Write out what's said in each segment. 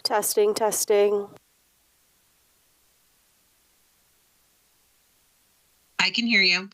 Testing, testing. I can hear you.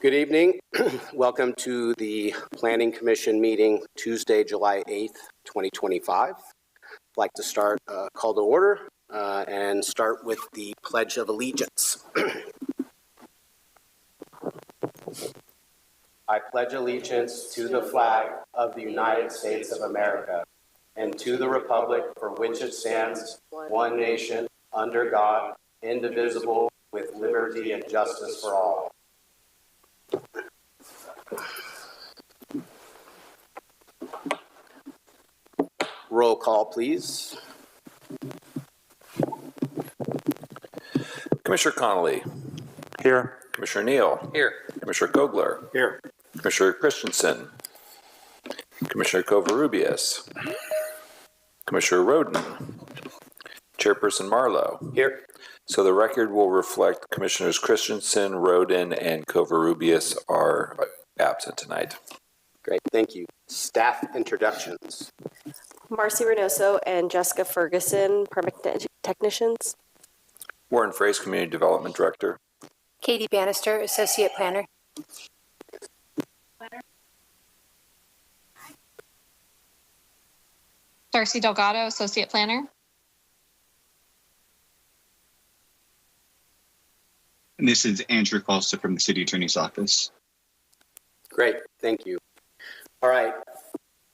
Good evening. Welcome to the Planning Commission meeting Tuesday, July 8th, 2025. I'd like to start call to order and start with the Pledge of Allegiance. I pledge allegiance to the flag of the United States of America and to the republic for which it stands, one nation, under God, indivisible, with liberty and justice for all. Roll call, please. Commissioner Connolly. Here. Commissioner Neal. Here. Commissioner Kogler. Here. Commissioner Christensen. Commissioner Covarrubias. Commissioner Roden. Chairperson Marlowe. Here. So the record will reflect Commissioners Christensen, Roden, and Covarrubias are absent tonight. Great, thank you. Staff introductions. Marcy Reynoso and Jessica Ferguson, permit technicians. Warren Fraze, Community Development Director. Katie Bannister, Associate Planner. Darcy Delgado, Associate Planner. And this is Andrew Costa from the City Attorney's Office. Great, thank you. All right,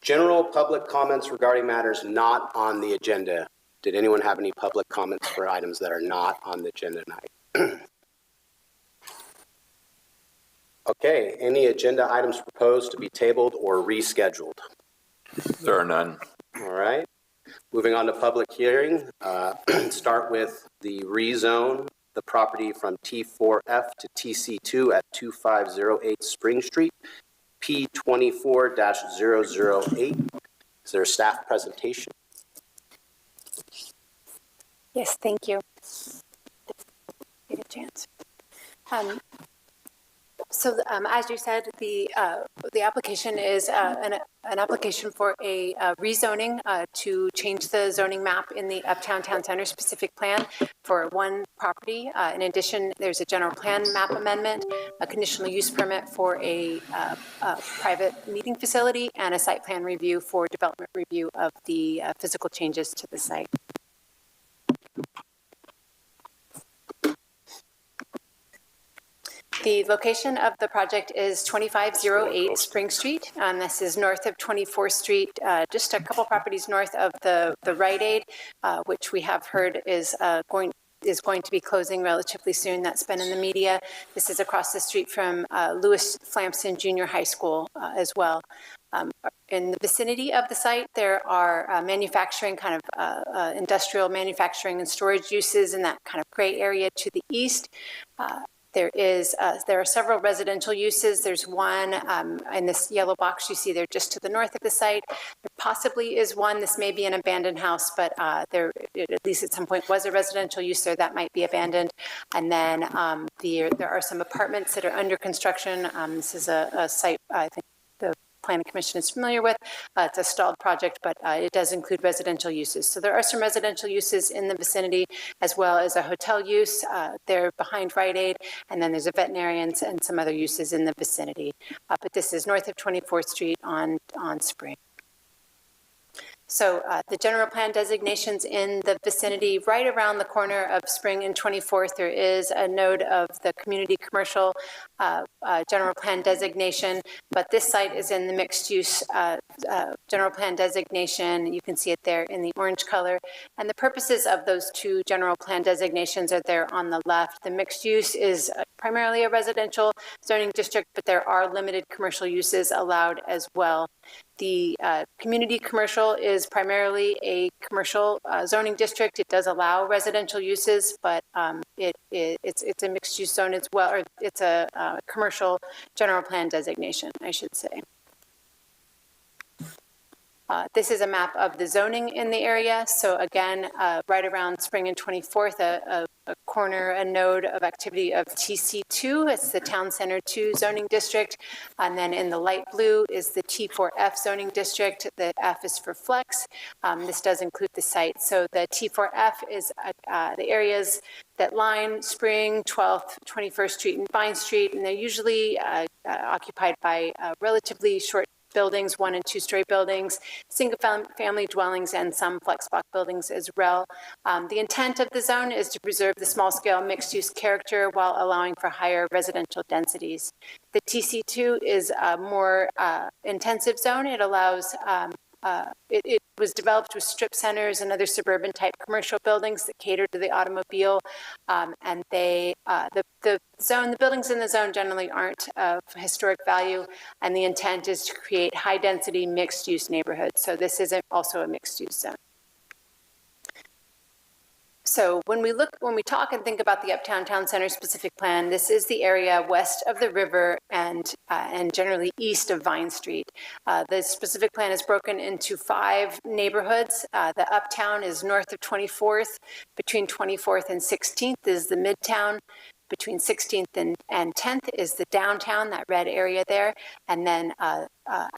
general public comments regarding matters not on the agenda. Did anyone have any public comments for items that are not on the agenda tonight? Okay, any agenda items proposed to be tabled or rescheduled? There are none. All right, moving on to public hearing. Start with the rezone the property from T4F to TC2 at 2508 Spring Street, P24-008. Is there a staff presentation? Yes, thank you. Get a chance. As you said, the application is an application for a rezoning to change the zoning map in the Uptown Town Center specific plan for one property. In addition, there's a general plan map amendment, a conditional use permit for a private meeting facility, and a site plan review for development review of the physical changes to the site. The location of the project is 2508 Spring Street. This is north of 24th Street, just a couple properties north of the Rite Aid, which we have heard is going to be closing relatively soon. That's been in the media. This is across the street from Lewis Flamson Junior High School as well. In the vicinity of the site, there are manufacturing, kind of industrial manufacturing and storage uses in that kind of gray area to the east. There are several residential uses. There's one in this yellow box you see there just to the north of the site. There possibly is one. This may be an abandoned house, but there, at least at some point, was a residential use there that might be abandoned. And then there are some apartments that are under construction. This is a site, I think the Planning Commission is familiar with. It's a stalled project, but it does include residential uses. So there are some residential uses in the vicinity, as well as a hotel use. They're behind Rite Aid, and then there's a veterinarian and some other uses in the vicinity. But this is north of 24th Street on Spring. So the general plan designations in the vicinity, right around the corner of Spring and 24th, there is a node of the community commercial general plan designation, but this site is in the mixed use general plan designation. You can see it there in the orange color. And the purposes of those two general plan designations are there on the left. The mixed use is primarily a residential zoning district, but there are limited commercial uses allowed as well. The community commercial is primarily a commercial zoning district. It does allow residential uses, but it's a mixed use zone as well, or it's a commercial general plan designation, I should say. This is a map of the zoning in the area. So again, right around Spring and 24th, a corner, a node of activity of TC2. It's the Town Center 2 zoning district. And then in the light blue is the T4F zoning district. The F is for flex. This does include the site. So the T4F is the areas that line Spring, 12th, 21st Street, and Vine Street. And they're usually occupied by relatively short buildings, 1- and 2-story buildings, single-family dwellings, and some flex block buildings as well. The intent of the zone is to preserve the small-scale mixed-use character while allowing for higher residential densities. The TC2 is a more intensive zone. It allows it was developed with strip centers and other suburban type commercial buildings that cater to the automobile, and the buildings in the zone generally aren't of historic value, and the intent is to create high density mixed use neighborhoods. So this is also a mixed use zone. So when we talk and think about the Uptown Town Center specific plan, this is the area west of the river and generally east of Vine Street. The specific plan is broken into 5 neighborhoods. The Uptown is north of 24th. Between 24th and 16th is the Midtown. Between 16th and 10th is the downtown, that red area there. And then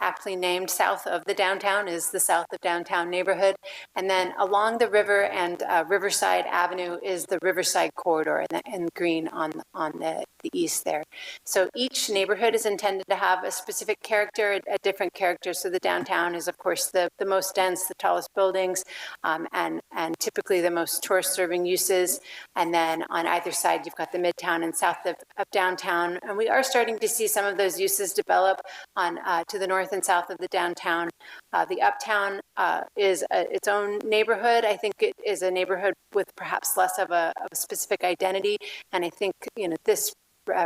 aptly named south of the downtown is the south of downtown neighborhood. And then along the river and Riverside Avenue is the Riverside corridor in green on the east there. So each neighborhood is intended to have a specific character, a different character. So the downtown is, of course, the most dense, the tallest buildings, and typically the most tourist-serving uses. And then on either side, you've got the Midtown and south of downtown. And we are starting to see some of those uses develop on to the north and south of the downtown. The Uptown is its own neighborhood. I think it is a neighborhood with perhaps less of a specific identity. And I think, this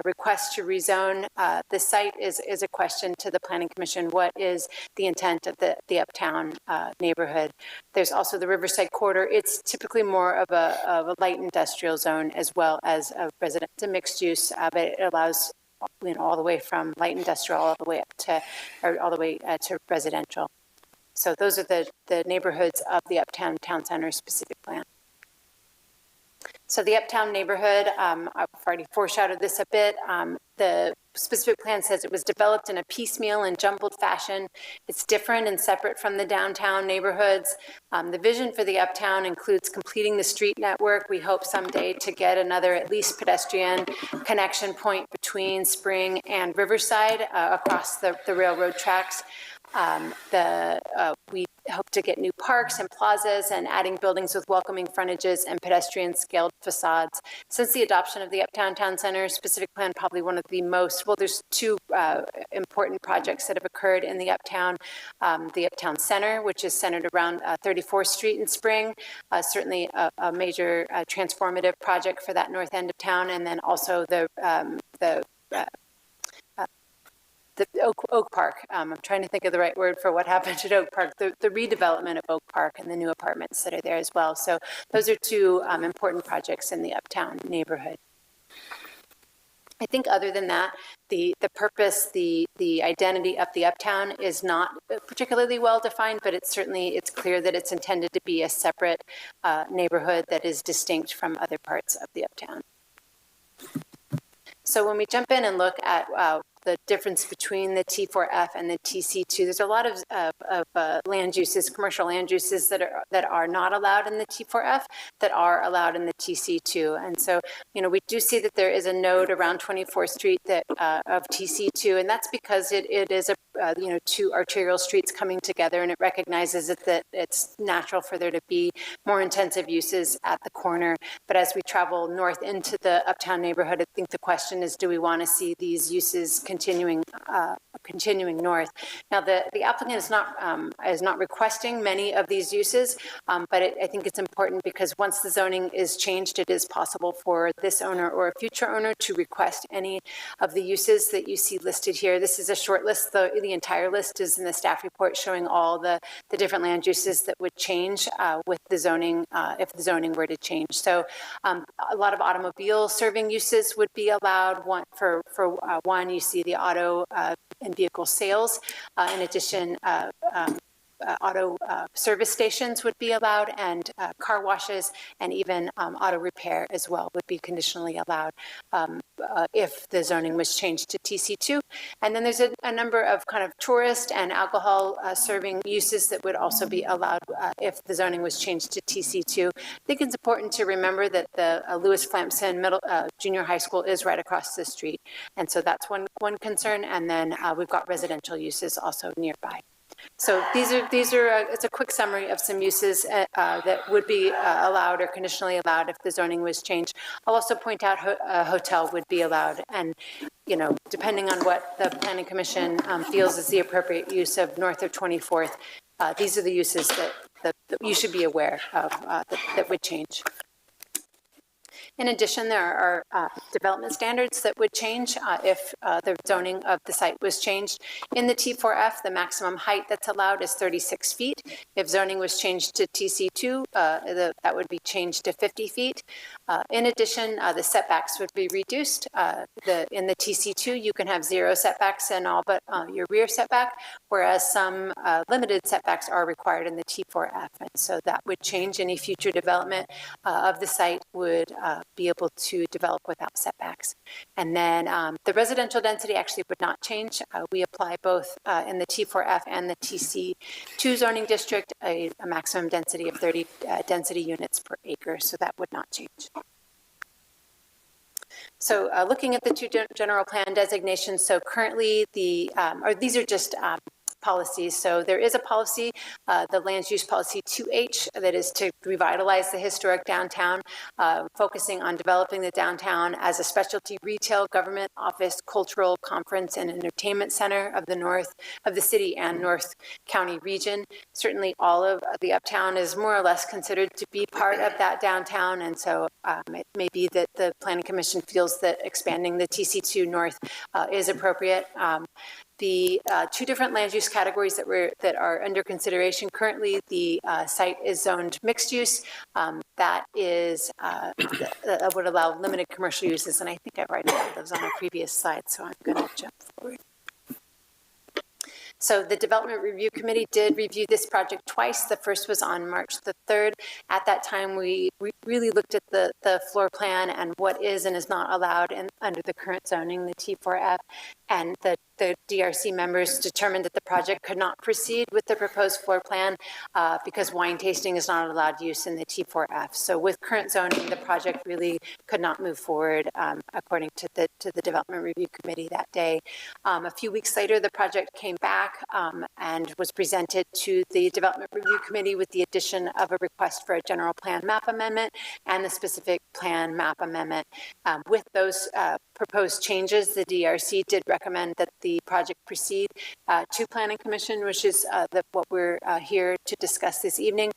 request to rezone the site is a question to the Planning Commission. What is the intent of the Uptown neighborhood? There's also the Riverside corridor. It's typically more of a light industrial zone as well as a residential mixed use, but it allows all the way from light industrial all the way up to to residential. So those are the neighborhoods of the Uptown Town Center specific plan. So the Uptown neighborhood, I've already foreshadowed this a bit. The specific plan says it was developed in a piecemeal and jumbled fashion. It's different and separate from the downtown neighborhoods. The vision for the Uptown includes completing the street network. We hope someday to get another at least pedestrian connection point between Spring and Riverside across the railroad tracks. We hope to get new parks and plazas and adding buildings with welcoming frontages and pedestrian scaled facades. Since the adoption of the Uptown Town Center specific plan, probably one of the most, there's 2 important projects that have occurred in the Uptown. The Uptown Center, which is centered around 34th Street in Spring, certainly a major transformative project for that north end of town, and then also the Oak Park. I'm trying to think of the right word for what happened at Oak Park, the redevelopment of Oak Park and the new apartments that are there as well. So those are 2 important projects in the Uptown neighborhood. I think other than that, the purpose, the identity of the Uptown is not particularly well defined, but it's clear that it's intended to be a separate neighborhood that is distinct from other parts of the Uptown. So when we jump in and look at the difference between the T4F and the TC2. There's a lot of land uses, commercial land uses that are not allowed in the T4F that are allowed in the TC2. And so, we do see that there is a node around 24th Street that of TC2, and that's because it is a two arterial streets coming together, and it recognizes that it's natural for there to be more intensive uses at the corner. But as we travel north into the uptown neighborhood, I think the question is, do we want to see these uses continuing north? Now, the applicant is not requesting many of these uses, but I think it's important because once the zoning is changed, it is possible for this owner or a future owner to request any of the uses that you see listed here. This is a short list. The entire list is in the staff report showing all the different land uses that would change with the zoning if the zoning were to change. So a lot of automobile serving uses would be allowed. One, you see the auto and vehicle sales. In addition, auto service stations would be allowed, and car washes and even auto repair as well would be conditionally allowed if the zoning was changed to TC2. And then there's a number of kind of tourist and alcohol serving uses that would also be allowed if the zoning was changed to TC2. I think it's important to remember that the Lewis Flampson Junior High School is right across the street. And so that's one concern. And then we've got residential uses also nearby. So these are it's a quick summary of some uses that would be allowed or conditionally allowed if the zoning was changed. I'll also point out a hotel would be allowed, and depending on what the Planning Commission feels is the appropriate use of north of 24th, these are the uses that you should be aware of that would change. In addition, there are development standards that would change if the zoning of the site was changed. In the T4F, the maximum height that's allowed is 36 feet. If zoning was changed to TC2, that would be changed to 50 feet. In addition, the setbacks would be reduced. In the TC2, you can have 0 setbacks and all but your rear setback, whereas some limited setbacks are required in the T4F. And so that would change. Any future development of the site would be able to develop without setbacks. And then the residential density actually would not change. We apply both in the T4F and the TC2 zoning district a maximum density of 30 density units per acre, so that would not change. So looking at the two general plan designations, so currently these are just policies. So there is a policy, the land use policy 2H, that is to revitalize the historic downtown, focusing on developing the downtown as a specialty retail, government, office, cultural, conference, and entertainment center of the city and North County region. Certainly all of the uptown is more or less considered to be part of that downtown. And so it may be that the Planning Commission feels that expanding the TC2 North is appropriate. The two different land use categories that are under consideration currently, the site is zoned mixed use. That that would allow limited commercial uses, and I think I've already had those on a previous slide, so I'm going to jump forward. So the Development Review Committee did review this project twice. The first was on March the 3rd. At that time, we really looked at the floor plan and what is and is not allowed under the current zoning, the T4F, and the DRC members determined that the project could not proceed with the proposed floor plan because wine tasting is not allowed use in the T4F. So with current zoning, the project really could not move forward according to the Development Review Committee that day. A few weeks later, the project came back and was presented to the Development Review Committee with the addition of a request for a general plan map amendment and the specific plan map amendment. With those proposed changes, the DRC did recommend that the project proceed to Planning Commission, which is what we're here to discuss this evening,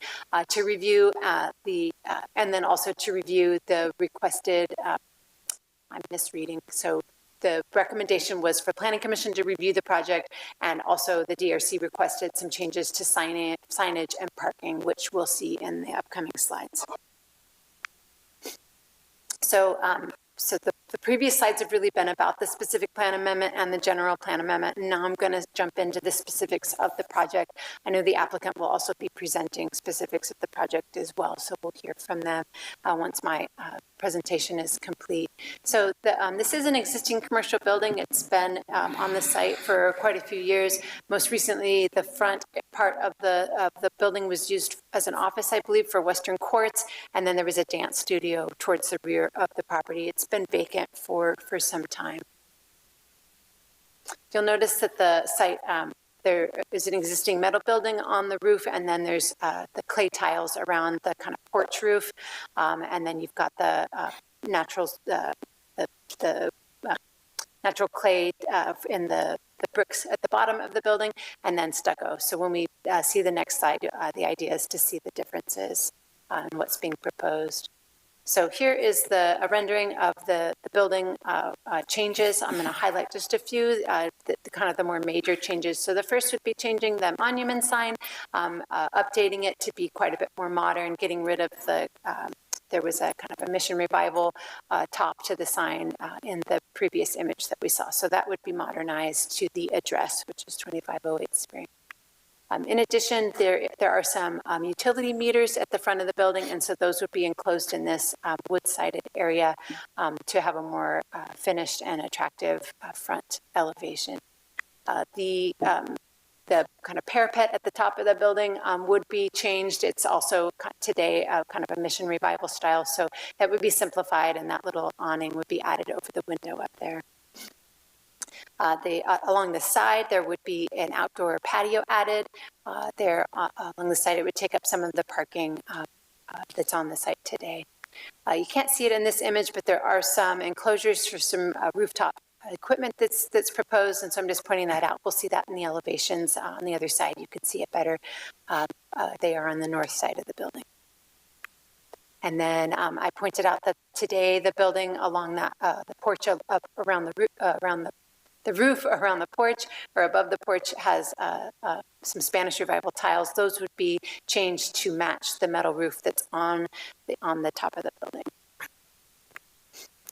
to review and then also to review the requested, I'm misreading, so the recommendation was for Planning Commission to review the project, and also the DRC requested some changes to signage and parking, which we'll see in the upcoming slides. So the the previous slides have really been about the specific plan amendment and the general plan amendment. And now I'm going to jump into the specifics of the project. I know the applicant will also be presenting specifics of the project as well, so we'll hear from them once my presentation is complete. So this is an existing commercial building. It's been on the site for quite a few years. Most recently, the front part of the building was used as an office, I believe, for Western Quartz, and then there was a dance studio towards the rear of the property. It's been vacant for some time. You'll notice that the site, there is an existing metal building on the roof, and then there's the clay tiles around the kind of porch roof, and then you've got the natural clay in the bricks at the bottom of the building, and then stucco. So when we see the next slide, the idea is to see the differences and what's being proposed. So here is a rendering of the building changes. I'm going to highlight just a few, kind of the more major changes. So the first would be changing the monument sign, updating it to be quite a bit more modern, getting rid of there was a kind of a Mission Revival top to the sign in the previous image that we saw. So that would be modernized to the address, which is 2508 Spring. In addition, there are some utility meters at the front of the building, and so those would be enclosed in this wood-sided area to have a more finished and attractive front elevation. The kind of parapet at the top of the building would be changed. It's also today kind of a Mission Revival style, so that would be simplified, and that little awning would be added over the window up there. Along the side, there would be an outdoor patio added. Along the side, it would take up some of the parking that's on the site today. You can't see it in this image, but there are some enclosures for some rooftop equipment that's proposed, and so I'm just pointing that out. We'll see that in the elevations on the other side. You can see it better. They are on the north side of the building. And then I pointed out that today the building along that the porch around the roof around the porch or above the porch has some Spanish Revival tiles. Those would be changed to match the metal roof that's on the top of the building.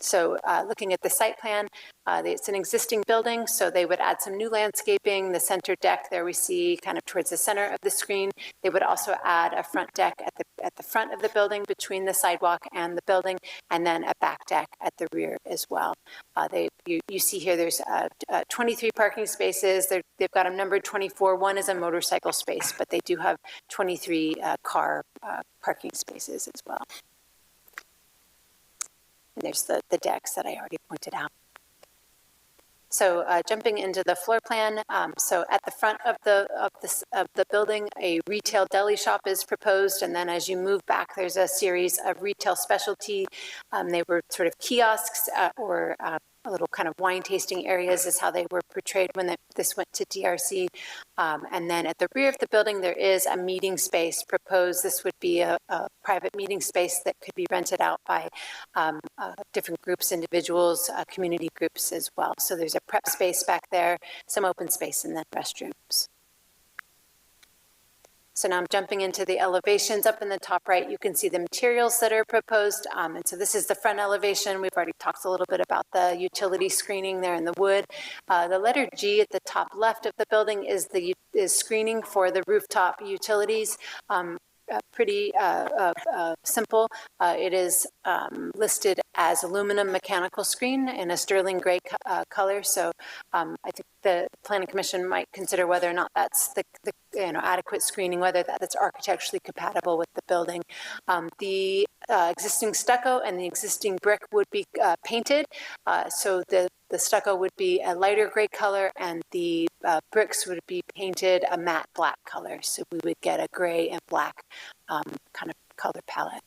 So looking at the site plan, it's an existing building, so they would add some new landscaping. The center deck there we see kind of towards the center of the screen. They would also add a front deck at the front of the building between the sidewalk and the building, and then a back deck at the rear as well. You see here there's 23 parking spaces. They've got them numbered 24. One is a motorcycle space, but they do have 23 car parking spaces as well. And there's the decks that I already pointed out. So jumping into the floor plan, so at the front of the building, a retail deli shop is proposed, and then as you move back, there's a series of retail specialty. They were sort of kiosks or a little kind of wine tasting areas is how they were portrayed when this went to DRC. And then at the rear of the building, there is a meeting space proposed. This would be a private meeting space that could be rented out by different groups, individuals, community groups as well. So there's a prep space back there, some open space, and then restrooms. So now I'm jumping into the elevations. Up in the top right, you can see the materials that are proposed. And so this is the front elevation. We've already talked a little bit about the utility screening there in the wood. The letter G at the top left of the building is screening for the rooftop utilities. Pretty simple. It is listed as aluminum mechanical screen in a sterling gray color. So I think the Planning Commission might consider whether or not that's the adequate screening, whether that's architecturally compatible with the building. The existing stucco and the existing brick would be painted. So the stucco would be a lighter gray color, and the bricks would be painted a matte black color. So we would get a gray and black kind of color palette.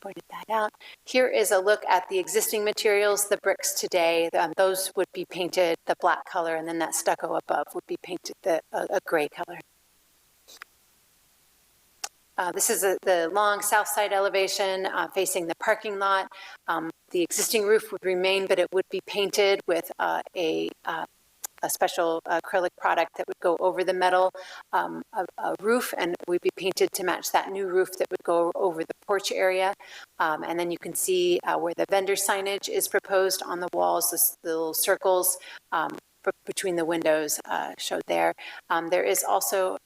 Pointed that out. Here is a look at the existing materials. The bricks today, those would be painted the black color, and then that stucco above would be painted a gray color. This is the long south side elevation facing the parking lot. The existing roof would remain, but it would be painted with a a special acrylic product that would go over the metal a roof, and would be painted to match that new roof that would go over the porch area. And then you can see where the vendor signage is proposed on the walls, the little circles between the windows showed there. There is also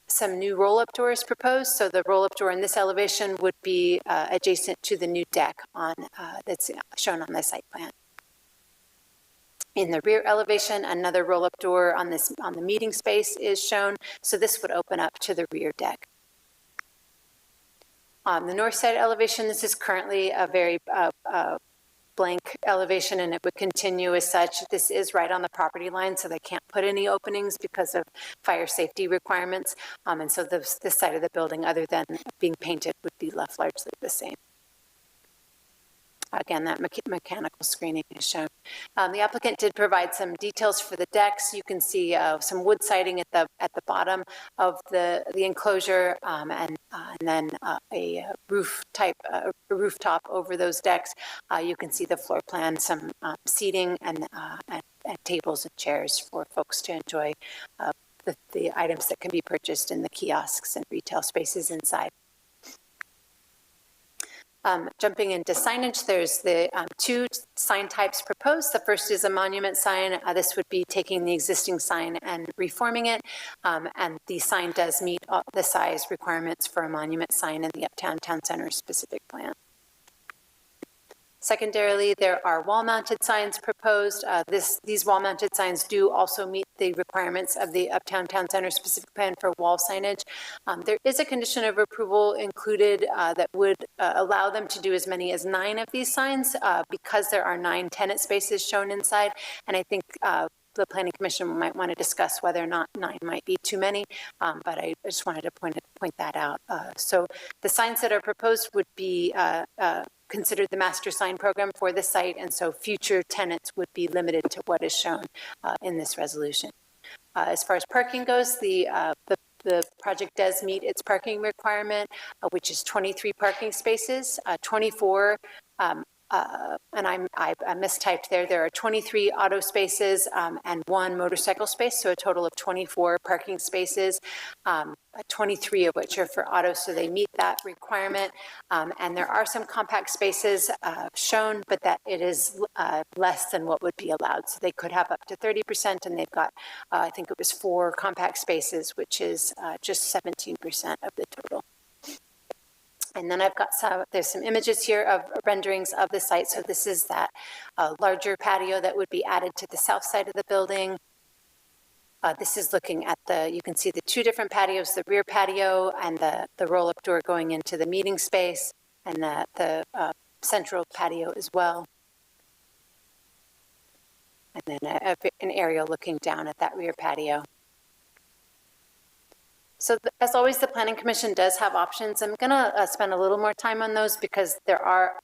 some new roll-up doors proposed. So the roll-up door in this elevation would be adjacent to the new deck on that's shown on the site plan. In the rear elevation, another roll-up door on the meeting space is shown. So this would open up to the rear deck. On the north side elevation, this is currently a very blank elevation, and it would continue as such. This is right on the property line, so they can't put any openings because of fire safety requirements. And so this side of the building, other than being painted, would be left largely the same. Again, that mechanical screening is shown. The applicant did provide some details for the decks. You can see some wood siding at the bottom of the enclosure, and then a rooftop over those decks. You can see the floor plan, some seating and tables and chairs for folks to enjoy the items that can be purchased in the kiosks and retail spaces inside. Jumping into signage, there's the two sign types proposed. The first is a monument sign. This would be taking the existing sign and reforming it. And the sign does meet the size requirements for a monument sign in the Uptown Town Center specific plan. Secondarily, there are wall-mounted signs proposed. These wall-mounted signs do also meet the requirements of the Uptown Town Center specific plan for wall signage. There is a condition of approval included that would allow them to do as many as 9 of these signs because there are 9 tenant spaces shown inside. And I think the Planning Commission might want to discuss whether or not 9 might be too many, but I just wanted to point that out. So the signs that are proposed would be considered the master sign program for the site, and so future tenants would be limited to what is shown in this resolution. As far as parking goes, the project does meet its parking requirement, which is 23 parking spaces, 24 and I mistyped there. There are 23 auto spaces and 1 motorcycle space, so a total of 24 parking spaces, 23 of which are for auto, so they meet that requirement. And there are some compact spaces shown, but that it is less than what would be allowed. So they could have up to 30%, and they've got, I think it was 4 compact spaces, which is just 17% of the total. And then I've got there's some images here of renderings of the site. So this is that larger patio that would be added to the south side of the building. This is looking at you can see the 2 different patios, the rear patio and the roll-up door going into the meeting space, and the central patio as well. And then an aerial looking down at that rear patio. So as always, the Planning Commission does have options. I'm going to spend a little more time on those because there are,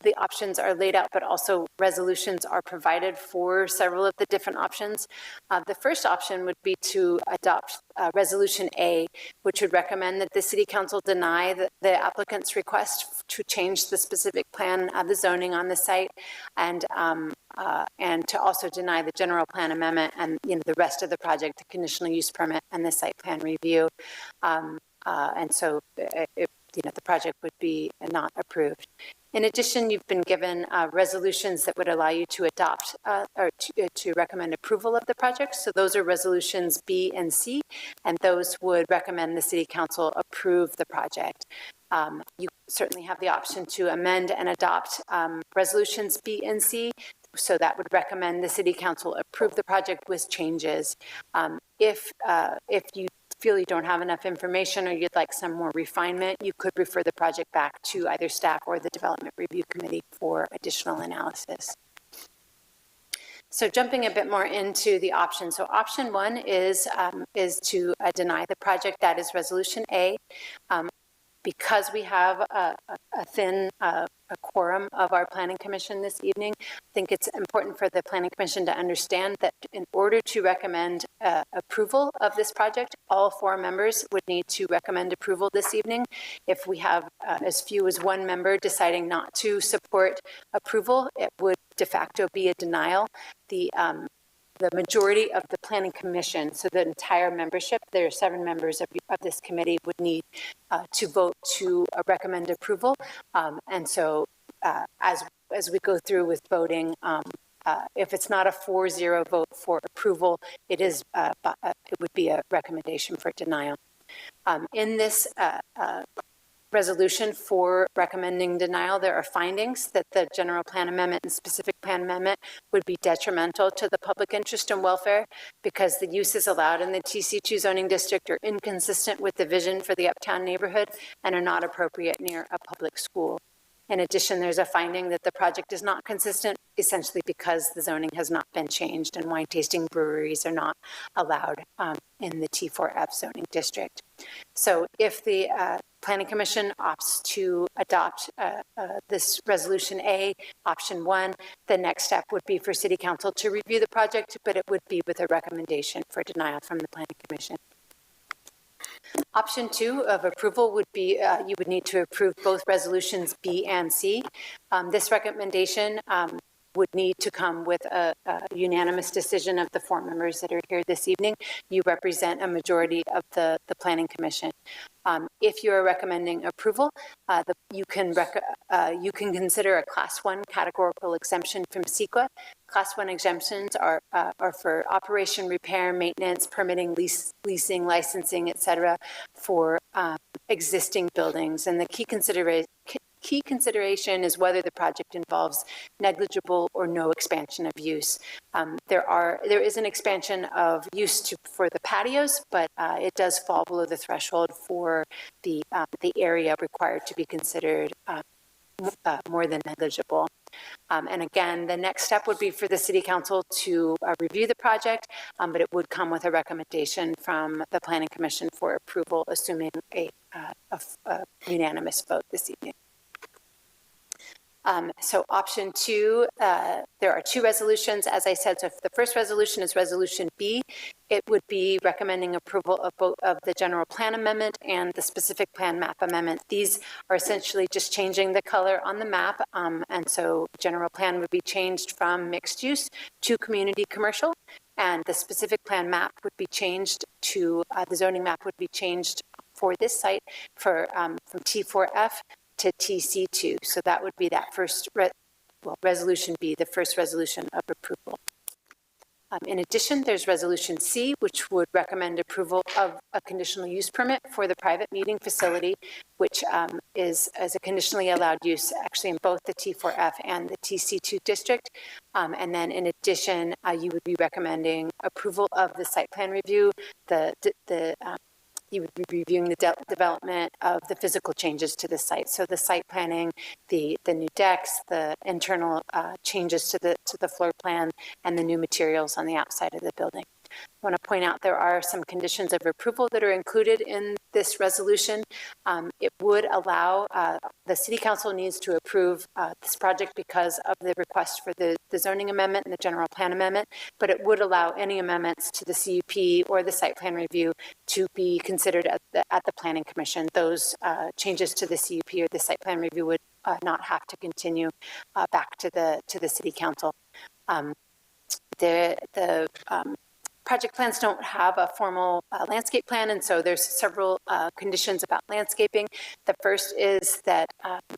the options are laid out, but also resolutions are provided for several of the different options. The first option would be to adopt Resolution A, which would recommend that the City Council deny the applicant's request to change the specific plan of the zoning on the site, and to also deny the general plan amendment and the rest of the project, the conditional use permit and the site plan review. And so the project would be not approved. In addition, you've been given resolutions that would allow you to adopt or to recommend approval of the project. So those are resolutions B and C, and those would recommend the City Council approve the project. You certainly have the option to amend and adopt resolutions B and C. So that would recommend the City Council approve the project with changes. If you feel you don't have enough information or you'd like some more refinement, you could refer the project back to either staff or the Development Review Committee for additional analysis. So jumping a bit more into the options. So option 1 is to deny the project. That is Resolution A. Because we have a thin quorum of our Planning Commission this evening, I think it's important for the Planning Commission to understand that in order to recommend approval of this project, all 4 members would need to recommend approval this evening. If we have as few as 1 member deciding not to support approval, it would de facto be a denial. the majority of the planning commission, so the entire membership, there are 7 members of this committee, would need to vote to recommend approval. And so as we go through with voting, if it's not a 4-0 vote for approval, it would be a recommendation for denial. In this resolution for recommending denial, there are findings that the general plan amendment and specific plan amendment would be detrimental to the public interest and welfare because the uses allowed in the TC2 zoning district are inconsistent with the vision for the uptown neighborhood and are not appropriate near a public school. In addition, there's a finding that the project is not consistent, essentially because the zoning has not been changed and wine tasting breweries are not allowed in the T4F zoning district. So if the Planning Commission opts to adopt this Resolution A, Option 1, the next step would be for City Council to review the project, but it would be with a recommendation for denial from the Planning Commission. Option 2 of approval would be you would need to approve both resolutions B and C. This recommendation would need to come with a unanimous decision of the 4 members that are here this evening. You represent a majority of the Planning Commission. If you are recommending approval, you can consider a Class 1 categorical exemption from CEQA. Class 1 exemptions are for operation, repair, maintenance, permitting, leasing, licensing, et cetera, for existing buildings. And the key consideration is whether the project involves negligible or no expansion of use. There is an expansion of use for the patios, but it does fall below the threshold for the area required to be considered more than negligible. And again, the next step would be for the City Council to review the project, but it would come with a recommendation from the Planning Commission for approval, assuming a unanimous vote this evening. So option 2, there are 2 resolutions, as I said. So if the first resolution is Resolution B, it would be recommending approval of both of the general plan amendment and the specific plan map amendment. These are essentially just changing the color on the map. And so general plan would be changed from mixed use to community commercial. And the specific plan map would be changed to, the zoning map would be changed for this site from T4F to TC2. So that would be that first, Resolution B, the first resolution of approval. In addition, there's Resolution C, which would recommend approval of a conditional use permit for the private meeting facility, which is as a conditionally allowed use actually in both the T4F and the TC2 district. And then in addition, you would be recommending approval of the site plan review, you would be reviewing the development of the physical changes to the site. So the site planning, the new decks, the internal changes to the floor plan, and the new materials on the outside of the building. I want to point out there are some conditions of approval that are included in this resolution. It would allow, the City Council needs to approve this project because of the request for the zoning amendment and the general plan amendment, but it would allow any amendments to the CUP or the site plan review to be considered at the Planning Commission. Those changes to the CUP or the site plan review would not have to continue back to the City Council. The project plans don't have a formal landscape plan, and so there's several conditions about landscaping. The first is that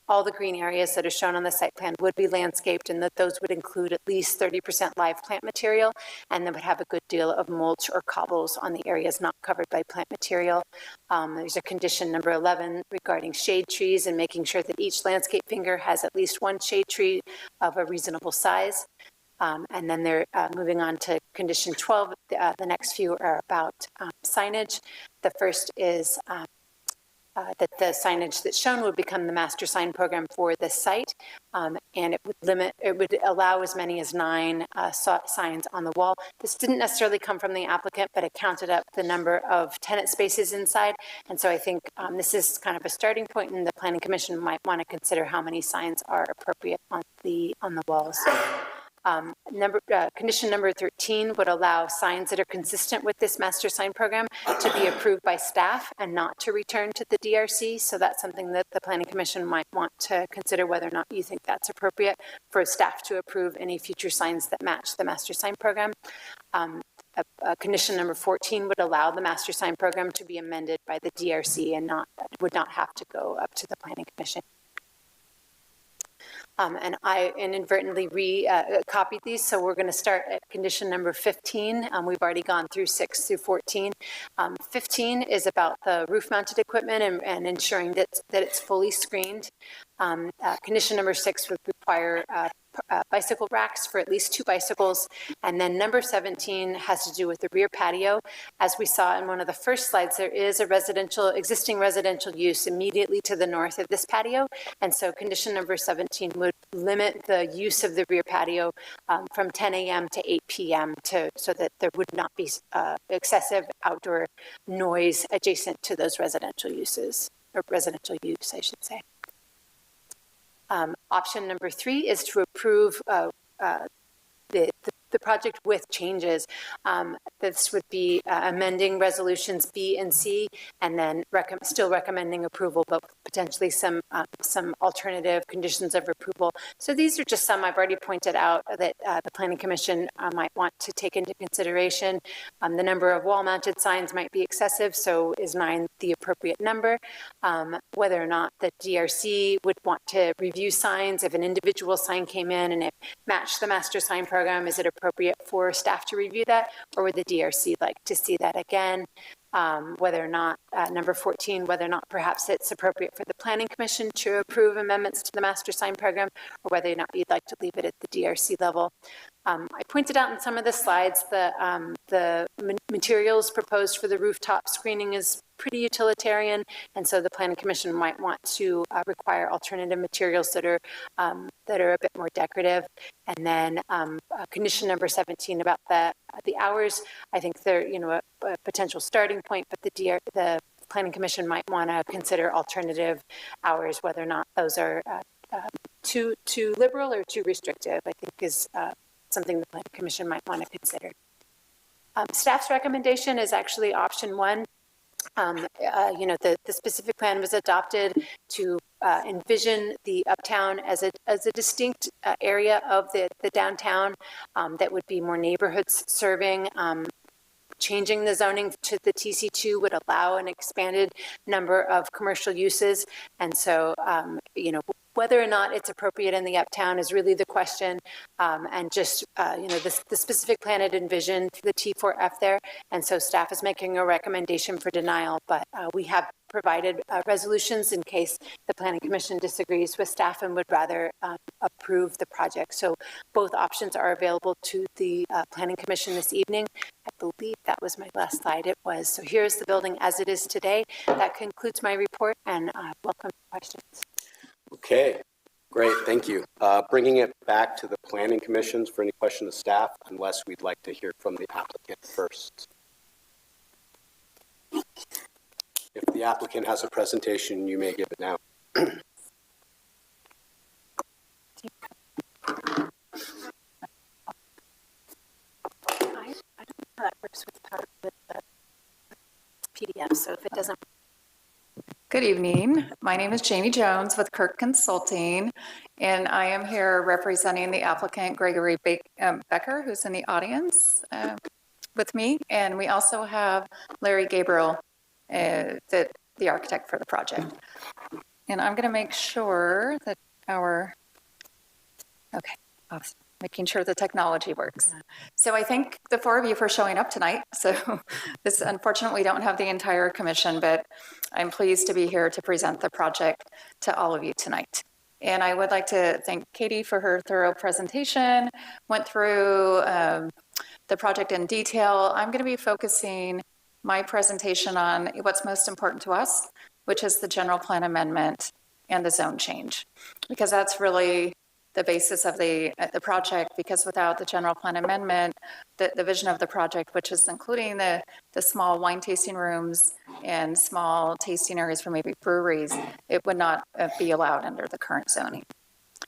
all the green areas that are shown on the site plan would be landscaped, and that those would include at least 30% live plant material, and they would have a good deal of mulch or cobbles on the areas not covered by plant material. There's a condition number 11 regarding shade trees and making sure that each landscape finger has at least 1 shade tree of a reasonable size. And then they're moving on to condition 12. The next few are about signage. The first is that the signage that's shown would become the master sign program for the site, and it would allow as many as 9 signs on the wall. This didn't necessarily come from the applicant, but it counted up the number of tenant spaces inside, and so I think this is kind of a starting point, and the Planning Commission might want to consider how many signs are appropriate on the walls. Condition number 13 would allow signs that are consistent with this master sign program to be approved by staff and not to return to the DRC. So that's something that the Planning Commission might want to consider whether or not you think that's appropriate for staff to approve any future signs that match the master sign program. Condition number 14 would allow the master sign program to be amended by the DRC and would not have to go up to the Planning Commission. And I inadvertently copied these, so we're going to start at condition number 15. We've already gone through 6 through 14. 15 is about the roof-mounted equipment and ensuring that it's fully screened. Condition number 6 would require bicycle racks for at least 2 bicycles. And then number 17 has to do with the rear patio. As we saw in one of the first slides, there is a existing residential use immediately to the north of this patio. And so condition number 17 would limit the use of the rear patio from 10 a.m. to 8 p.m. so that there would not be excessive outdoor noise adjacent to those residential uses, or residential use, I should say. Option number 3 is to approve the project with changes. This would be amending resolutions B and C, and then still recommending approval, but potentially some alternative conditions of approval. So these are just some I've already pointed out that the Planning Commission might want to take into consideration. The number of wall-mounted signs might be excessive, so is 9 the appropriate number? Whether or not the DRC would want to review signs, if an individual sign came in and it matched the master sign program, is it appropriate for staff to review that, or would the DRC like to see that again? Whether or not, number 14, whether or not perhaps it's appropriate for the Planning Commission to approve amendments to the master sign program, or whether or not you'd like to leave it at the DRC level. I pointed out in some of the slides the materials proposed for the rooftop screening is pretty utilitarian, and so the Planning Commission might want to require alternative materials that are a bit more decorative. And then condition number 17 about the hours, I think they're a potential starting point, but the Planning Commission might want to consider alternative hours, whether or not those are too liberal or too restrictive, I think is something the Planning Commission might want to consider. Staff's recommendation is actually option 1. The specific plan was adopted to envision the uptown as a distinct area of the downtown that would be more neighborhoods serving. Changing the zoning to the TC2 would allow an expanded number of commercial uses. And so, whether or not it's appropriate in the uptown is really the question. And just, the specific plan had envisioned the T4F there. And so staff is making a recommendation for denial, but we have provided resolutions in case the Planning Commission disagrees with staff and would rather approve the project. So both options are available to the Planning Commission this evening. I believe that was my last slide. It was. So here's the building as it is today. That concludes my report, and welcome questions. Okay, great, thank you. Bringing it back to the Planning Commissions for any question of staff, unless we'd like to hear from the applicant first. If the applicant has a presentation, you may give it now. I don't know how that works with the PDF, so if it doesn't. Good evening. My name is Jamie Jones with Kirk Consulting, and I am here representing the applicant Gregory Becker, who's in the audience with me. And we also have Larry Gabriel, the architect for the project. And I'm going to make sure that awesome. Making sure the technology works. So I thank the 4 of you for showing up tonight. So this, unfortunately, we don't have the entire commission, but I'm pleased to be here to present the project to all of you tonight. And I would like to thank Katie for her thorough presentation, went through the project in detail. I'm going to be focusing my presentation on what's most important to us, which is the general plan amendment and the zone change, because that's really the basis of the project, because without the general plan amendment, the vision of the project, which is including the small wine tasting rooms and small tasting areas for maybe breweries, it would not be allowed under the current zoning.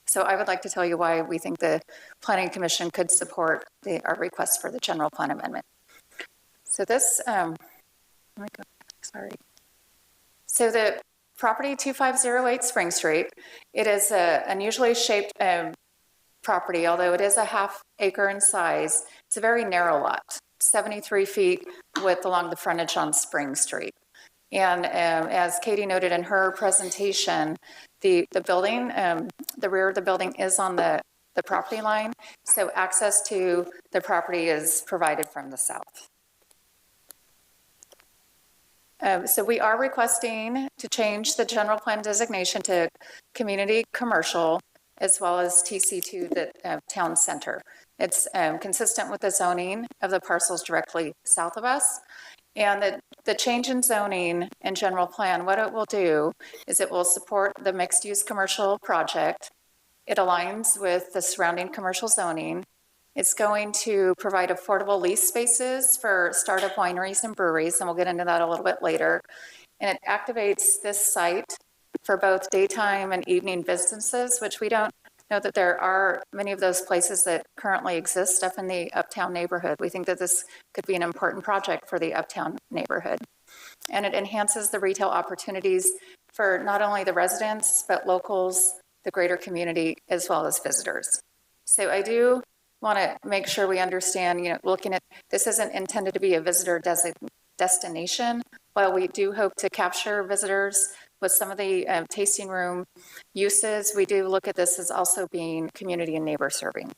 So I would like to tell you why we think the Planning Commission could support our request for the general plan amendment. So this, let me go, sorry. So the property 2508 Spring Street, it is an unusually shaped property, although it is a half acre in size. It's a very narrow lot, 73 feet width along the frontage on Spring Street. And as Katie noted in her presentation, the building, the rear of the building is on the property line, so access to the property is provided from the south. So we are requesting to change the general plan designation to community commercial as well as TC2, the town center. It's consistent with the zoning of the parcels directly south of us. And the change in zoning and general plan, what it will do is it will support the mixed-use commercial project. It aligns with the surrounding commercial zoning. It's going to provide affordable lease spaces for startup wineries and breweries, and we'll get into that a little bit later. And it activates this site for both daytime and evening businesses, which we don't know that there are many of those places that currently exist up in the uptown neighborhood. We think that this could be an important project for the uptown neighborhood. And it enhances the retail opportunities for not only the residents, but locals, the greater community, as well as visitors. So I do want to make sure we understand, looking at, this isn't intended to be a visitor destination. While we do hope to capture visitors with some of the tasting room uses, we do look at this as also being community and neighbor serving.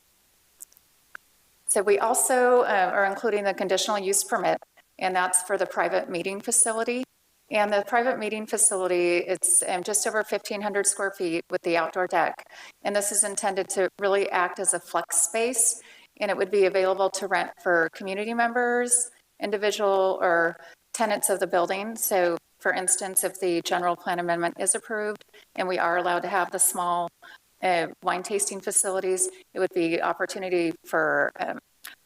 So we also are including the conditional use permit, and that's for the private meeting facility. And the private meeting facility, it's just over 1,500 square feet with the outdoor deck. And this is intended to really act as a flex space, and it would be available to rent for community members, individual or tenants of the building. So for instance, if the general plan amendment is approved and we are allowed to have the small wine tasting facilities, it would be opportunity for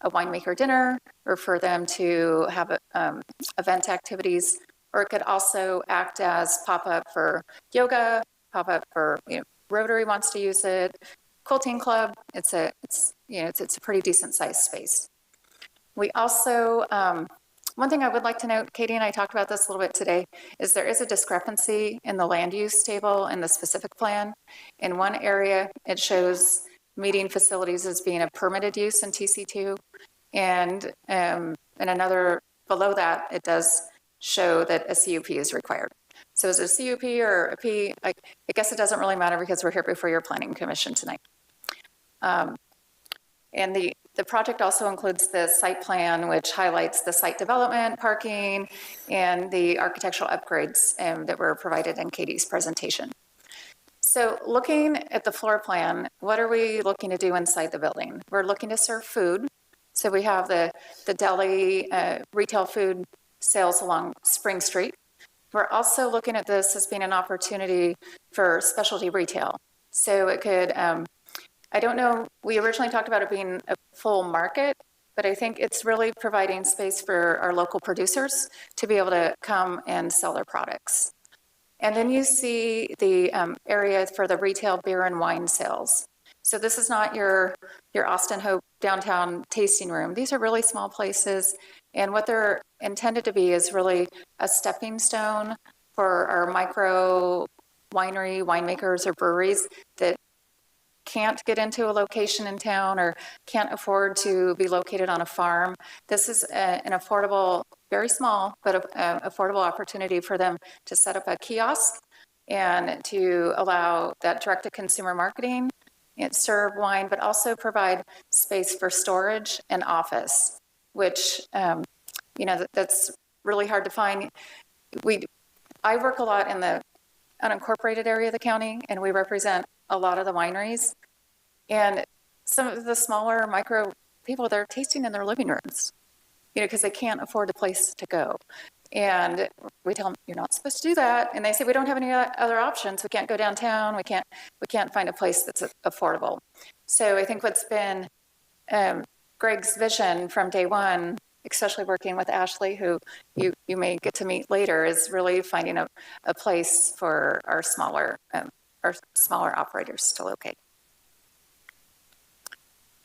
a winemaker dinner or for them to have event activities, or it could also act as pop-up for yoga, pop-up for, Rotary wants to use it, quilting club. It's a pretty decent sized space. We also, one thing I would like to note, Katie and I talked about this a little bit today, is there is a discrepancy in the land use table in the specific plan. In one area, it shows meeting facilities as being a permitted use in TC2, and in another below that, it does show that a CUP is required. So is it a CUP or a P? I guess it doesn't really matter because we're here before your planning commission tonight. And the project also includes the site plan, which highlights the site development, parking, and the architectural upgrades that were provided in Katie's presentation. So looking at the floor plan, what are we looking to do inside the building? We're looking to serve food. So we have the deli retail food sales along Spring Street. We're also looking at this as being an opportunity for specialty retail. So it could, I don't know, we originally talked about it being a full market, but I think it's really providing space for our local producers to be able to come and sell their products. And then you see the area for the retail beer and wine sales. So this is not your Austin Hope downtown tasting room. These are really small places, and what they're intended to be is really a stepping stone for our micro winemakers or breweries that can't get into a location in town or can't afford to be located on a farm. This is an affordable, very small, but affordable opportunity for them to set up a kiosk and to allow that direct-to-consumer marketing and serve wine, but also provide space for storage and office, which, that's really hard to find. I work a lot in the unincorporated area of the county, and we represent a lot of the wineries. And some of the smaller micro people, they're tasting in their living rooms, because they can't afford a place to go. And we tell them, you're not supposed to do that. And they say, we don't have any other options. We can't go downtown. We can't find a place that's affordable. So I think what's been Greg's vision from day one, especially working with Ashley, who you may get to meet later, is really finding a place for our smaller operators to locate.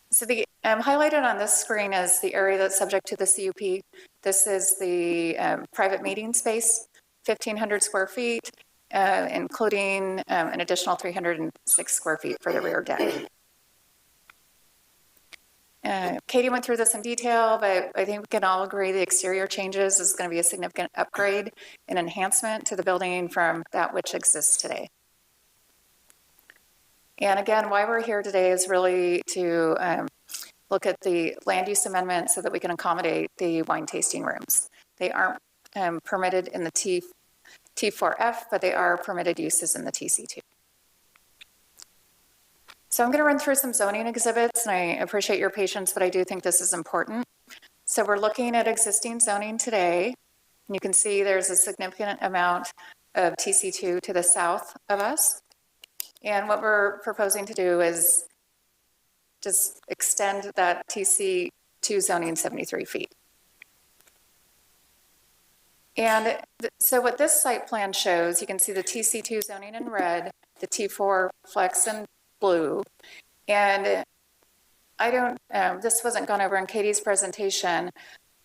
So the highlighted on this screen is the area that's subject to the CUP. This is the private meeting space, 1,500 square feet, including an additional 306 square feet for the rear deck. Katie went through this in detail, but I think we can all agree the exterior changes is going to be a significant upgrade and enhancement to the building from that which exists today. And again, why we're here today is really to look at the land use amendment so that we can accommodate the wine tasting rooms. They aren't permitted in the T4F, but they are permitted uses in the TC2. So I'm going to run through some zoning exhibits, and I appreciate your patience, but I do think this is important. So we're looking at existing zoning today, and you can see there's a significant amount of TC2 to the south of us. And what we're proposing to do is just extend that TC2 zoning 73 feet. And so what this site plan shows, you can see the TC2 zoning in red, the T4 flex in blue. And I don't, this wasn't gone over in Katie's presentation,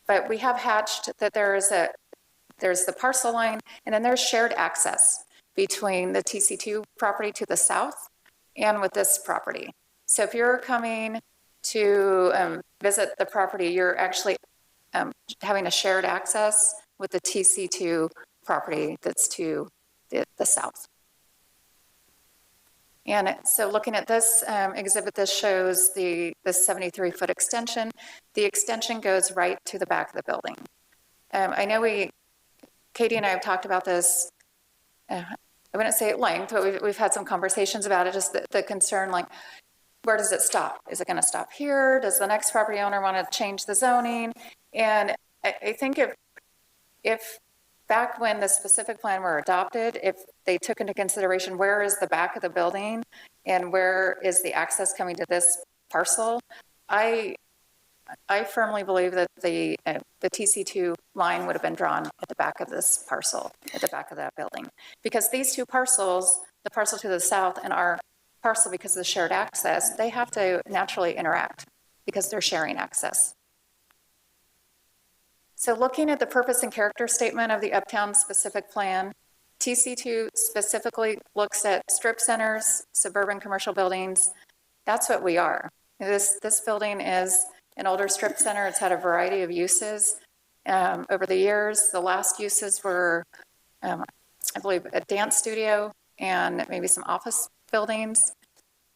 but we have hatched that there's the parcel line, and then there's shared access between the TC2 property to the south and with this property. So if you're coming to visit the property, you're actually having a shared access with the TC2 property that's to the south. And so looking at this exhibit, this shows the 73-foot extension. The extension goes right to the back of the building. I know Katie and I have talked about this, I wouldn't say at length, but we've had some conversations about it, just the concern, like, where does it stop? Is it going to stop here? Does the next property owner want to change the zoning? And I think if back when the specific plan were adopted, if they took into consideration where is the back of the building and where is the access coming to this parcel, I firmly believe that the TC2 line would have been drawn at the back of this parcel, at the back of that building. Because these two parcels, the parcel to the south and our parcel, because of the shared access, they have to naturally interact because they're sharing access. So looking at the purpose and character statement of the Uptown specific plan, TC2 specifically looks at strip centers, suburban commercial buildings. That's what we are. This building is an older strip center. It's had a variety of uses over the years. The last uses were, I believe, a dance studio and maybe some office buildings.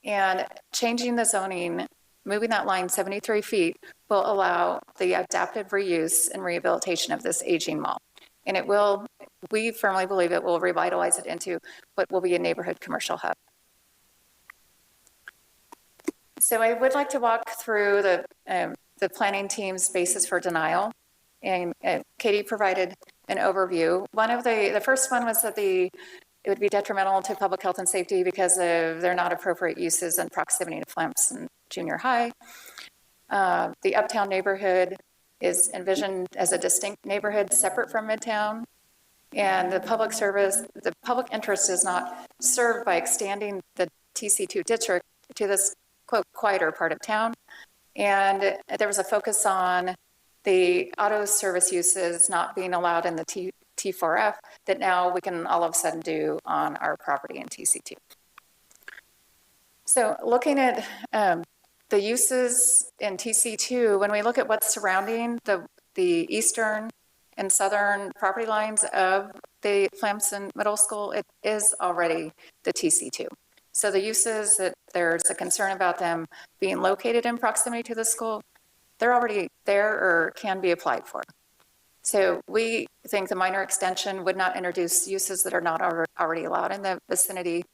And changing the zoning, moving that line 73 feet will allow the adaptive reuse and rehabilitation of this aging mall. And it will, we firmly believe it will revitalize it into what will be a neighborhood commercial hub. So I would like to walk through the planning team's basis for denial. And Katie provided an overview. One of the first one was that it would be detrimental to public health and safety because they're not appropriate uses in proximity to Flemps and junior high. The Uptown neighborhood is envisioned as a distinct neighborhood separate from Midtown. And the public interest is not served by extending the TC2 district to this, quote, quieter part of town. And there was a focus on the auto service uses not being allowed in the T4F that now we can all of a sudden do on our property in TC2. So looking at the uses in TC2, when we look at what's surrounding the eastern and southern property lines of the Flamson Middle School, it is already the TC2. So the uses that there's a concern about them being located in proximity to the school, they're already there or can be applied for. So we think the minor extension would not introduce uses that are not already allowed in the vicinity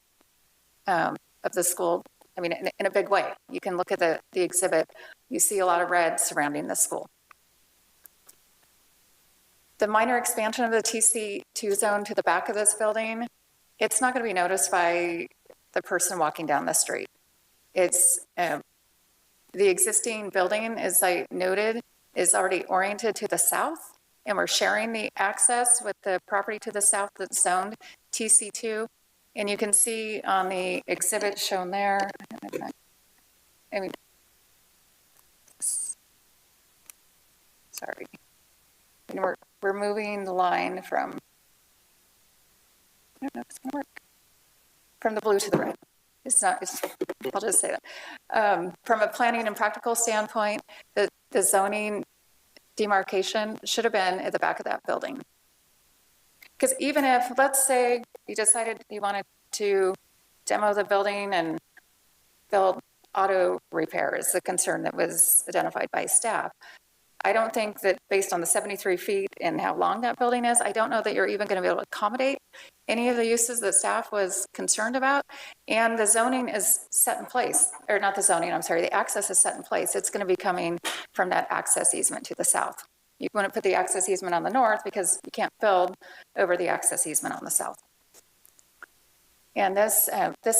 of the school. I mean, in a big way. You can look at the exhibit. You see a lot of red surrounding the school. The minor expansion of the TC2 zone to the back of this building, it's not going to be noticed by the person walking down the street. It's the existing building, as I noted, is already oriented to the south, and we're sharing the access with the property to the south that's zoned TC2. And you can see on the exhibit shown there, I mean, sorry. And we're moving the line from, I don't know if it's going to work, from the blue to the red. It's not, I'll just say that. From a planning and practical standpoint, the zoning demarcation should have been at the back of that building. Because even if, let's say, you decided you wanted to demo the building and build auto repair is the concern that was identified by staff. I don't think that based on the 73 feet and how long that building is, I don't know that you're even going to be able to accommodate any of the uses that staff was concerned about. And the zoning is set in place, or not the zoning, I'm sorry, the access is set in place. It's going to be coming from that access easement to the south. You want to put the access easement on the north because you can't build over the access easement on the south. And this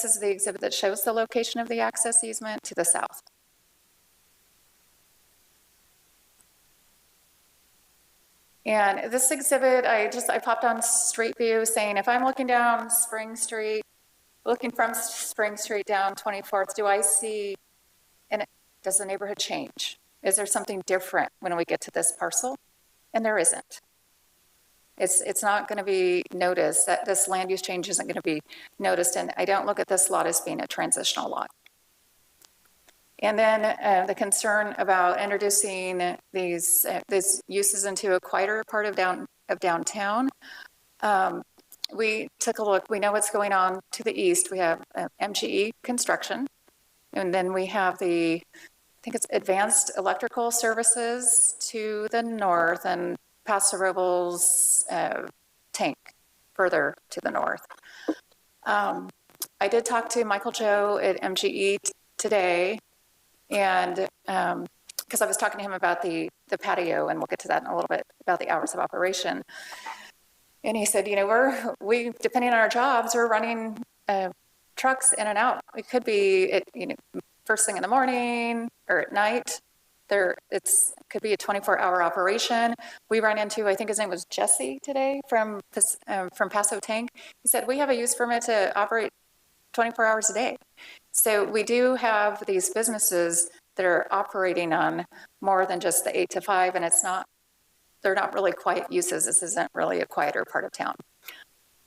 is the exhibit that shows the location of the access easement to the south. And this exhibit, I popped on Street View saying, if I'm looking down Spring Street, looking from Spring Street down 24th, do I see, and does the neighborhood change? Is there something different when we get to this parcel? And there isn't. It's not going to be noticed, that this land use change isn't going to be noticed, and I don't look at this lot as being a transitional lot. And then the concern about introducing these uses into a quieter part of downtown. We took a look. We know what's going on to the east. We have MGE construction, and then we have I think it's Advanced Electrical Services to the north, and Paso Robles tank further to the north. I did talk to Michael Joe at MGE today. And because I was talking to him about the patio, and we'll get to that in a little bit, about the hours of operation. And he said, you know, we depending on our jobs, we're running trucks in and out. It could be first thing in the morning or at night. It could be a 24-hour operation. We ran into, I think his name was Jesse today from Paso Tank. He said, we have a use permit to operate 24 hours a day. So we do have these businesses that are operating on more than just the 8 to 5, and they're not really quiet uses. This isn't really a quieter part of town.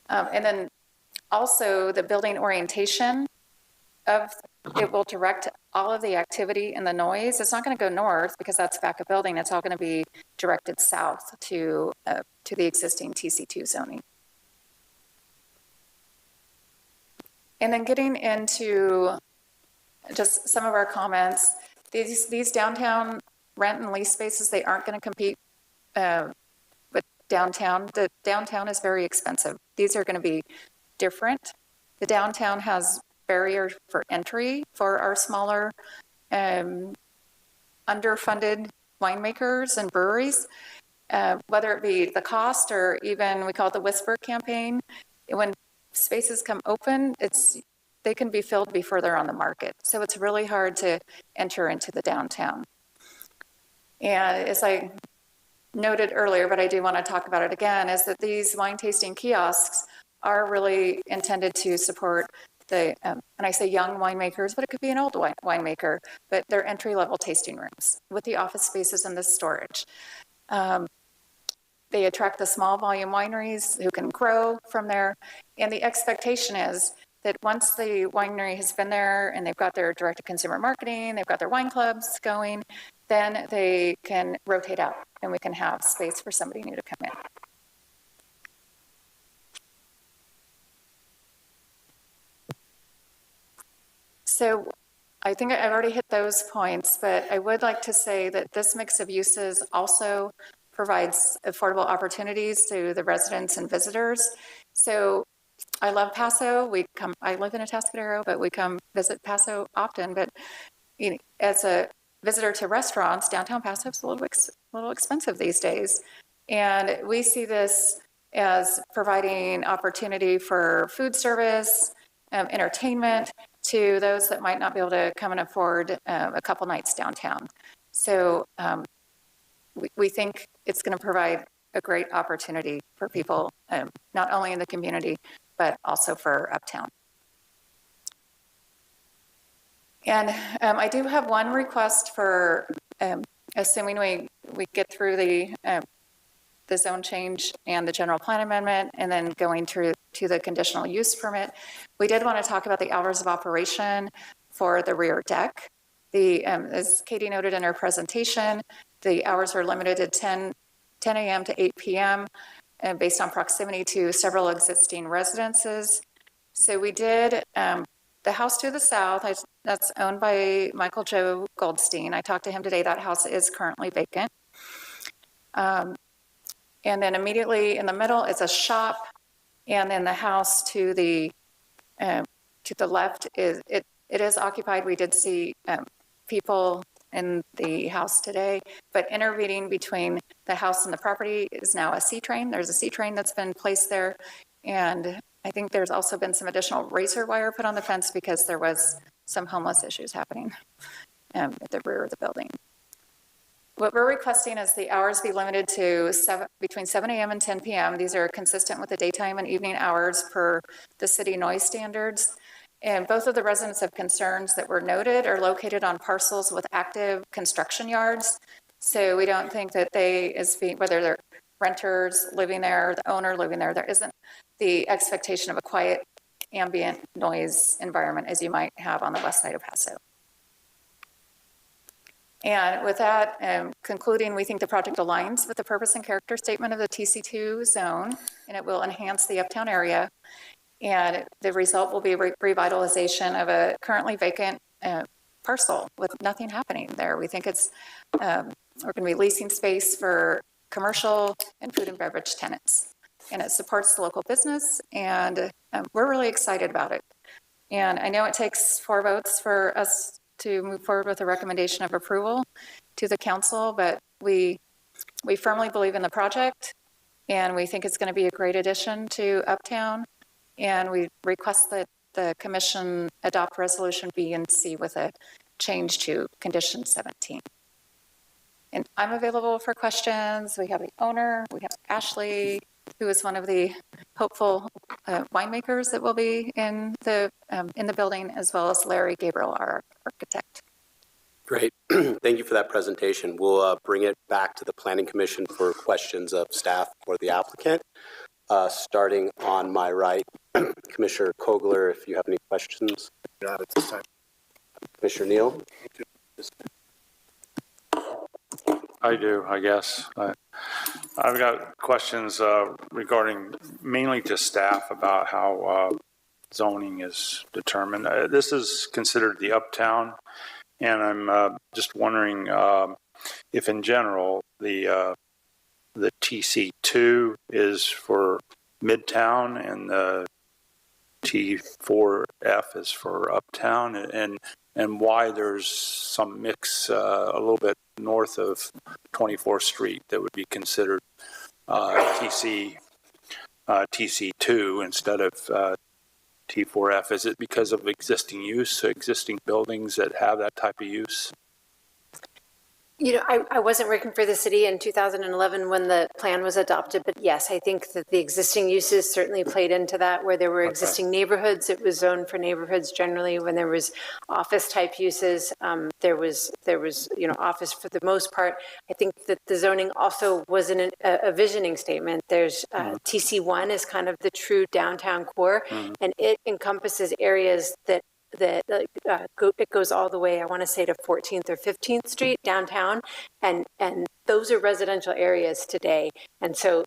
And then also the building orientation of it will direct all of the activity and the noise. It's not going to go north because that's back of building. It's all going to be directed south to the existing TC2 zoning. And then getting into just some of our comments, these downtown rent and lease spaces, they aren't going to compete with downtown. The downtown is very expensive. These are going to be different. The downtown has barriers for entry for our smaller underfunded winemakers and breweries, whether it be the cost or even we call it the Whisper campaign. When spaces come open, they can be filled before they're on the market. So it's really hard to enter into the downtown. And as I noted earlier, but I do want to talk about it again, is that these wine tasting kiosks are really intended to support and I say young winemakers, but it could be an old winemaker, but they're entry-level tasting rooms with the office spaces and the storage. They attract the small volume wineries who can grow from there. And the expectation is that once the winery has been there and they've got their direct-to-consumer marketing, they've got their wine clubs going, then they can rotate out and we can have space for somebody new to come in. So I think I've already hit those points, but I would like to say that this mix of uses also provides affordable opportunities to the residents and visitors. So I love Paso. I live in Atascadero, but we come visit Paso often. But as a visitor to restaurants, downtown Paso is a little expensive these days. And we see this as providing opportunity for food service, entertainment, to those that might not be able to come and afford a couple nights downtown. So we think it's going to provide a great opportunity for people, not only in the community, but also for uptown. And I do have one request for assuming we get through the zone change and the general plan amendment, and then going to the conditional use permit, we did want to talk about the hours of operation for the rear deck. As Katie noted in her presentation, the hours are limited to 10 a.m. to 8 p.m. Based on proximity to several existing residences. So we did the house to the south, that's owned by Michael Joe Goldstein. I talked to him today. That house is currently vacant. And then immediately in the middle is a shop, and then the house to the left is occupied. We did see people in the house today, but intervening between the house and the property is now a C-train. There's a C-train that's been placed there, and I think there's also been some additional razor wire put on the fence because there was some homeless issues happening at the rear of the building. What we're requesting is the hours be limited to between 7 a.m. and 10 p.m. These are consistent with the daytime and evening hours per the city noise standards. And both of the residents of concerns that were noted are located on parcels with active construction yards. So we don't think that whether they're renters living there, the owner living there, there isn't the expectation of a quiet ambient noise environment as you might have on the west side of Paso. And with that, concluding, we think the project aligns with the purpose and character statement of the TC2 zone, and it will enhance the uptown area. And the result will be revitalization of a currently vacant parcel with nothing happening there. We think it's, we're going to be leasing space for commercial and food and beverage tenants. And it supports the local business, and we're really excited about it. And I know it takes 4 votes for us to move forward with a recommendation of approval to the council, but we firmly believe in the project, and we think it's going to be a great addition to Uptown, and we request that the commission adopt resolution B and C with a change to condition 17. And I'm available for questions. We have the owner, we have Ashley, who is one of the hopeful winemakers that will be in the building, as well as Larry Gabriel, our architect. Great. Thank you for that presentation. We'll bring it back to the Planning Commission for questions of staff or the applicant. Starting on my right, Commissioner Kogler, if you have any questions. Got it this time. Commissioner Neal. I do, I guess. I've got questions regarding mainly to staff about how zoning is determined. This is considered the Uptown, and I'm just wondering if in general the TC2 is for Midtown and the T4F is for Uptown, and why there's some mix a little bit north of 24th Street that would be considered TC2 instead of T4F. Is it because of existing use, existing buildings that have that type of use? You know, I wasn't working for the city in 2011 when the plan was adopted, but yes, I think that the existing uses certainly played into that. Where there were existing neighborhoods, it was zoned for neighborhoods generally. When there was office type uses, there was office for the most part. I think that the zoning also wasn't a visioning statement. There's TC1 is kind of the true downtown core, and it encompasses areas that it goes all the way, I want to say, to 14th or 15th Street downtown, and those are residential areas today. And so,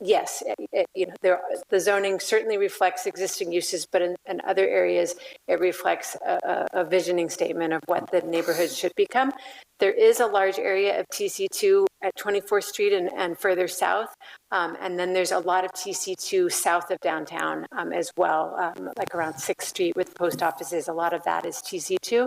yes, the zoning certainly reflects existing uses, but in other areas, it reflects a visioning statement of what the neighborhood should become. There is a large area of TC2 at 24th Street and further south. And then there's a lot of TC2 south of downtown as well, like around 6th Street with post offices. A lot of that is TC2.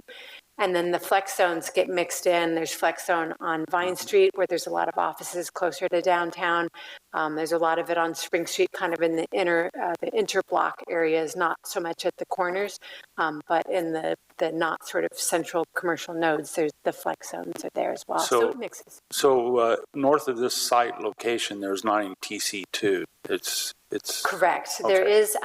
And then the flex zones get mixed in. There's flex zone on Vine Street where there's a lot of offices closer to downtown. There's a lot of it on Spring Street, kind of in the interblock areas, not so much at the corners, but in the the not sort of central commercial nodes, there's the flex zones are there as well. So So- it mixes. So north of this site location, there's not any TC2. It's Correct. Okay. There is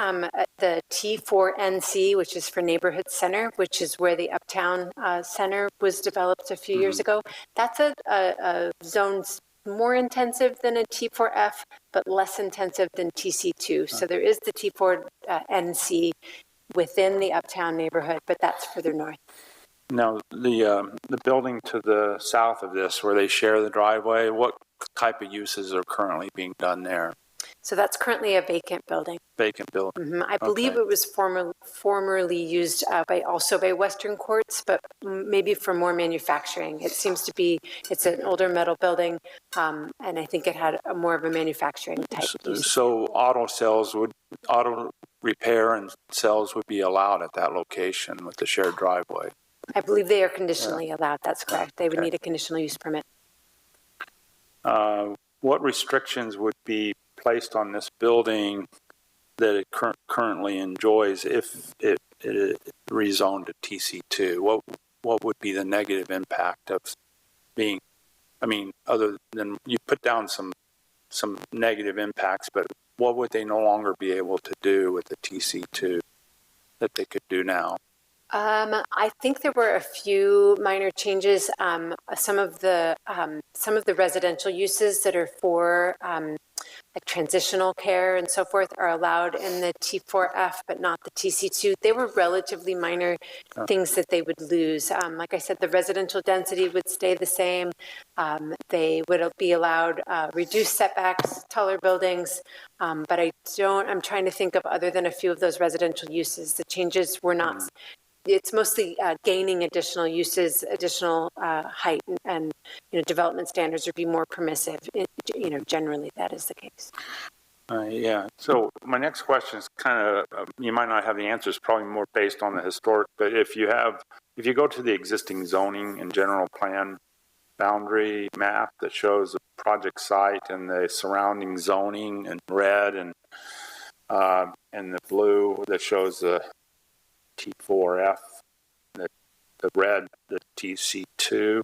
the T4NC, which is for Neighborhood Center, which is where the Uptown Center was developed a few years ago. That's a zone more intensive than a T4F, but less intensive than TC2. So there is the T4NC within the Uptown neighborhood, but that's further north. Now, the building to the south of this, where they share the driveway, what type of uses are currently being done there? So that's currently a vacant building. Vacant building? I believe Okay. it was formerly used by Western Quartz, but maybe for more manufacturing. It seems to be, it's an older metal building, and I think it had more of a manufacturing type use. So auto repair and sales would be allowed at that location with the shared driveway? I believe they are conditionally allowed. That's correct. They would Okay. need a conditional use permit. What restrictions would be placed on this building that it currently enjoys if it rezoned to TC2? What would be the negative impact of being, I mean, other than you put down some negative impacts, but what would they no longer be able to do with the TC2 that they could do now? I think there were a few minor changes. Some of the residential uses that are for like transitional care and so forth are allowed in the T4F, but not the TC2. They were relatively minor things that they would lose. Like I said, the residential density would stay the same. They would be allowed reduced setbacks, taller buildings, but I'm trying to think of other than a few of those residential uses. The changes were not. It's mostly gaining additional uses, additional height, and development standards would be more permissive. Generally that is the case. Yeah. So my next question is kind of, you might not have the answers, probably more based on the historic, but if you go to the existing zoning and general plan boundary map that shows the project site and the surrounding zoning in red and the blue that shows the T4F, the red, the TC2.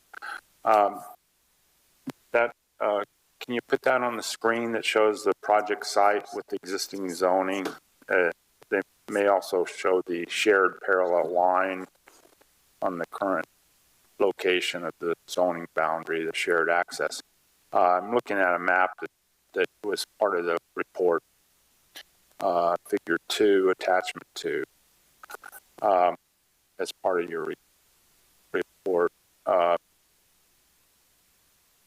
Can you put that on the screen that shows the project site with the existing zoning? They may also show the shared parallel line on the current location of the zoning boundary, the shared access. I'm looking at a map that was part of the report, figure 2, attachment 2. As part of your report,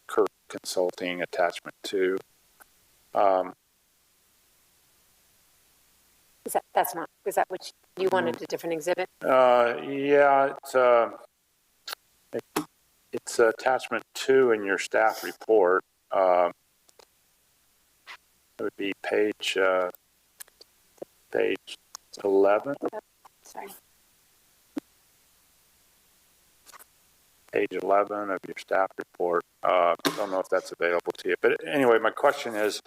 Kirk Consulting, attachment 2. Is that what you wanted, a different exhibit? Yeah, it's attachment 2 in your staff report. It would be page 11. Sorry. Page 11 of your staff report. I don't know if that's available to you. But anyway, my question is,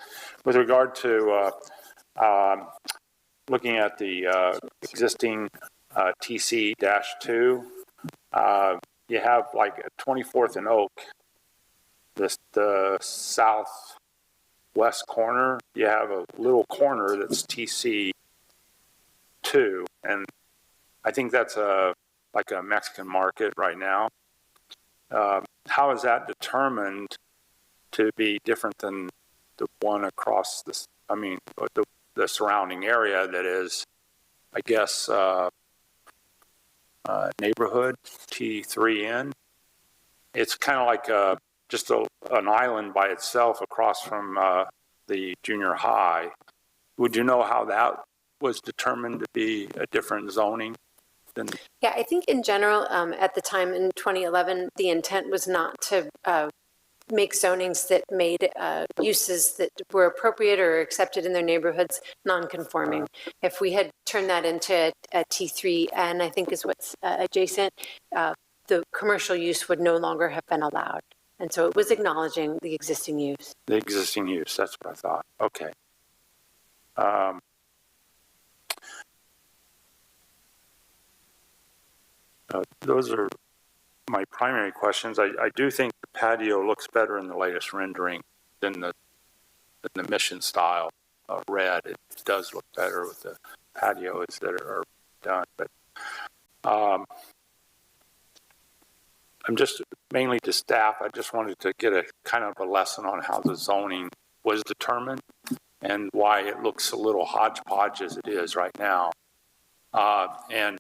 with regard to looking at the existing TC-2, you have like 24th and Oak, the southwest corner, you have a little corner that's TC2, and I think that's like a Mexican market right now. How is that determined to be different than the one across the surrounding area that is, I guess, neighborhood T3N? It's kind of like just an island by itself across from the junior high. Would you know how that was determined to be a different zoning? Yeah, I think in general, at the time in 2011, the intent was not to make zonings that made uses that were appropriate or accepted in their neighborhoods non-conforming. If we had turned that into a T3N, I think is what's adjacent, the commercial use would no longer have been allowed. And so it was acknowledging the existing use. The existing use, that's what I thought. Okay. Those are my primary questions. I do think the patio looks better in the latest rendering than the mission style red. It does look better with the patios that are done. But I'm just mainly to staff. I just wanted to get a kind of a lesson on how the zoning was determined and why it looks a little hodgepodge as it is right now. And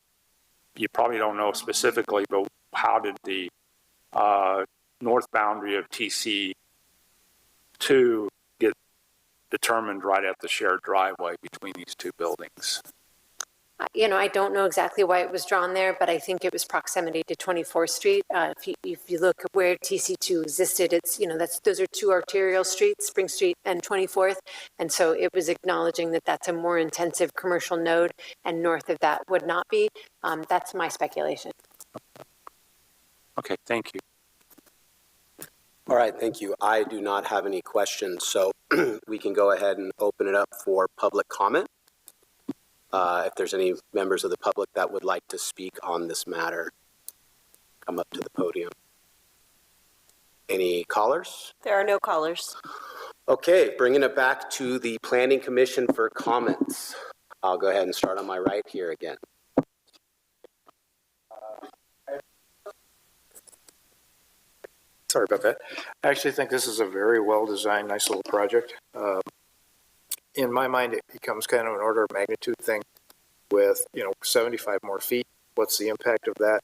you probably don't know specifically, but how did the north boundary of TC2 get determined right at the shared driveway between these two buildings? I don't know exactly why it was drawn there, but I think it was proximity to 24th Street. If you look at where TC2 existed, it's, those are two arterial streets, Spring Street and 24th. And so it was acknowledging that that's a more intensive commercial node, and north of that would not be. That's my speculation. Okay, thank you. All right, thank you. I do not have any questions, so we can go ahead and open it up for public comment. If there's any members of the public that would like to speak on this matter, come up to the podium. Any callers? There are no callers. Okay, bringing it back to the Planning Commission for comments. I'll go ahead and start on my right here again. Sorry about that. I actually think this is a very well-designed, nice little project. In my mind, it becomes kind of an order of magnitude thing with, 75 more feet. What's the impact of that?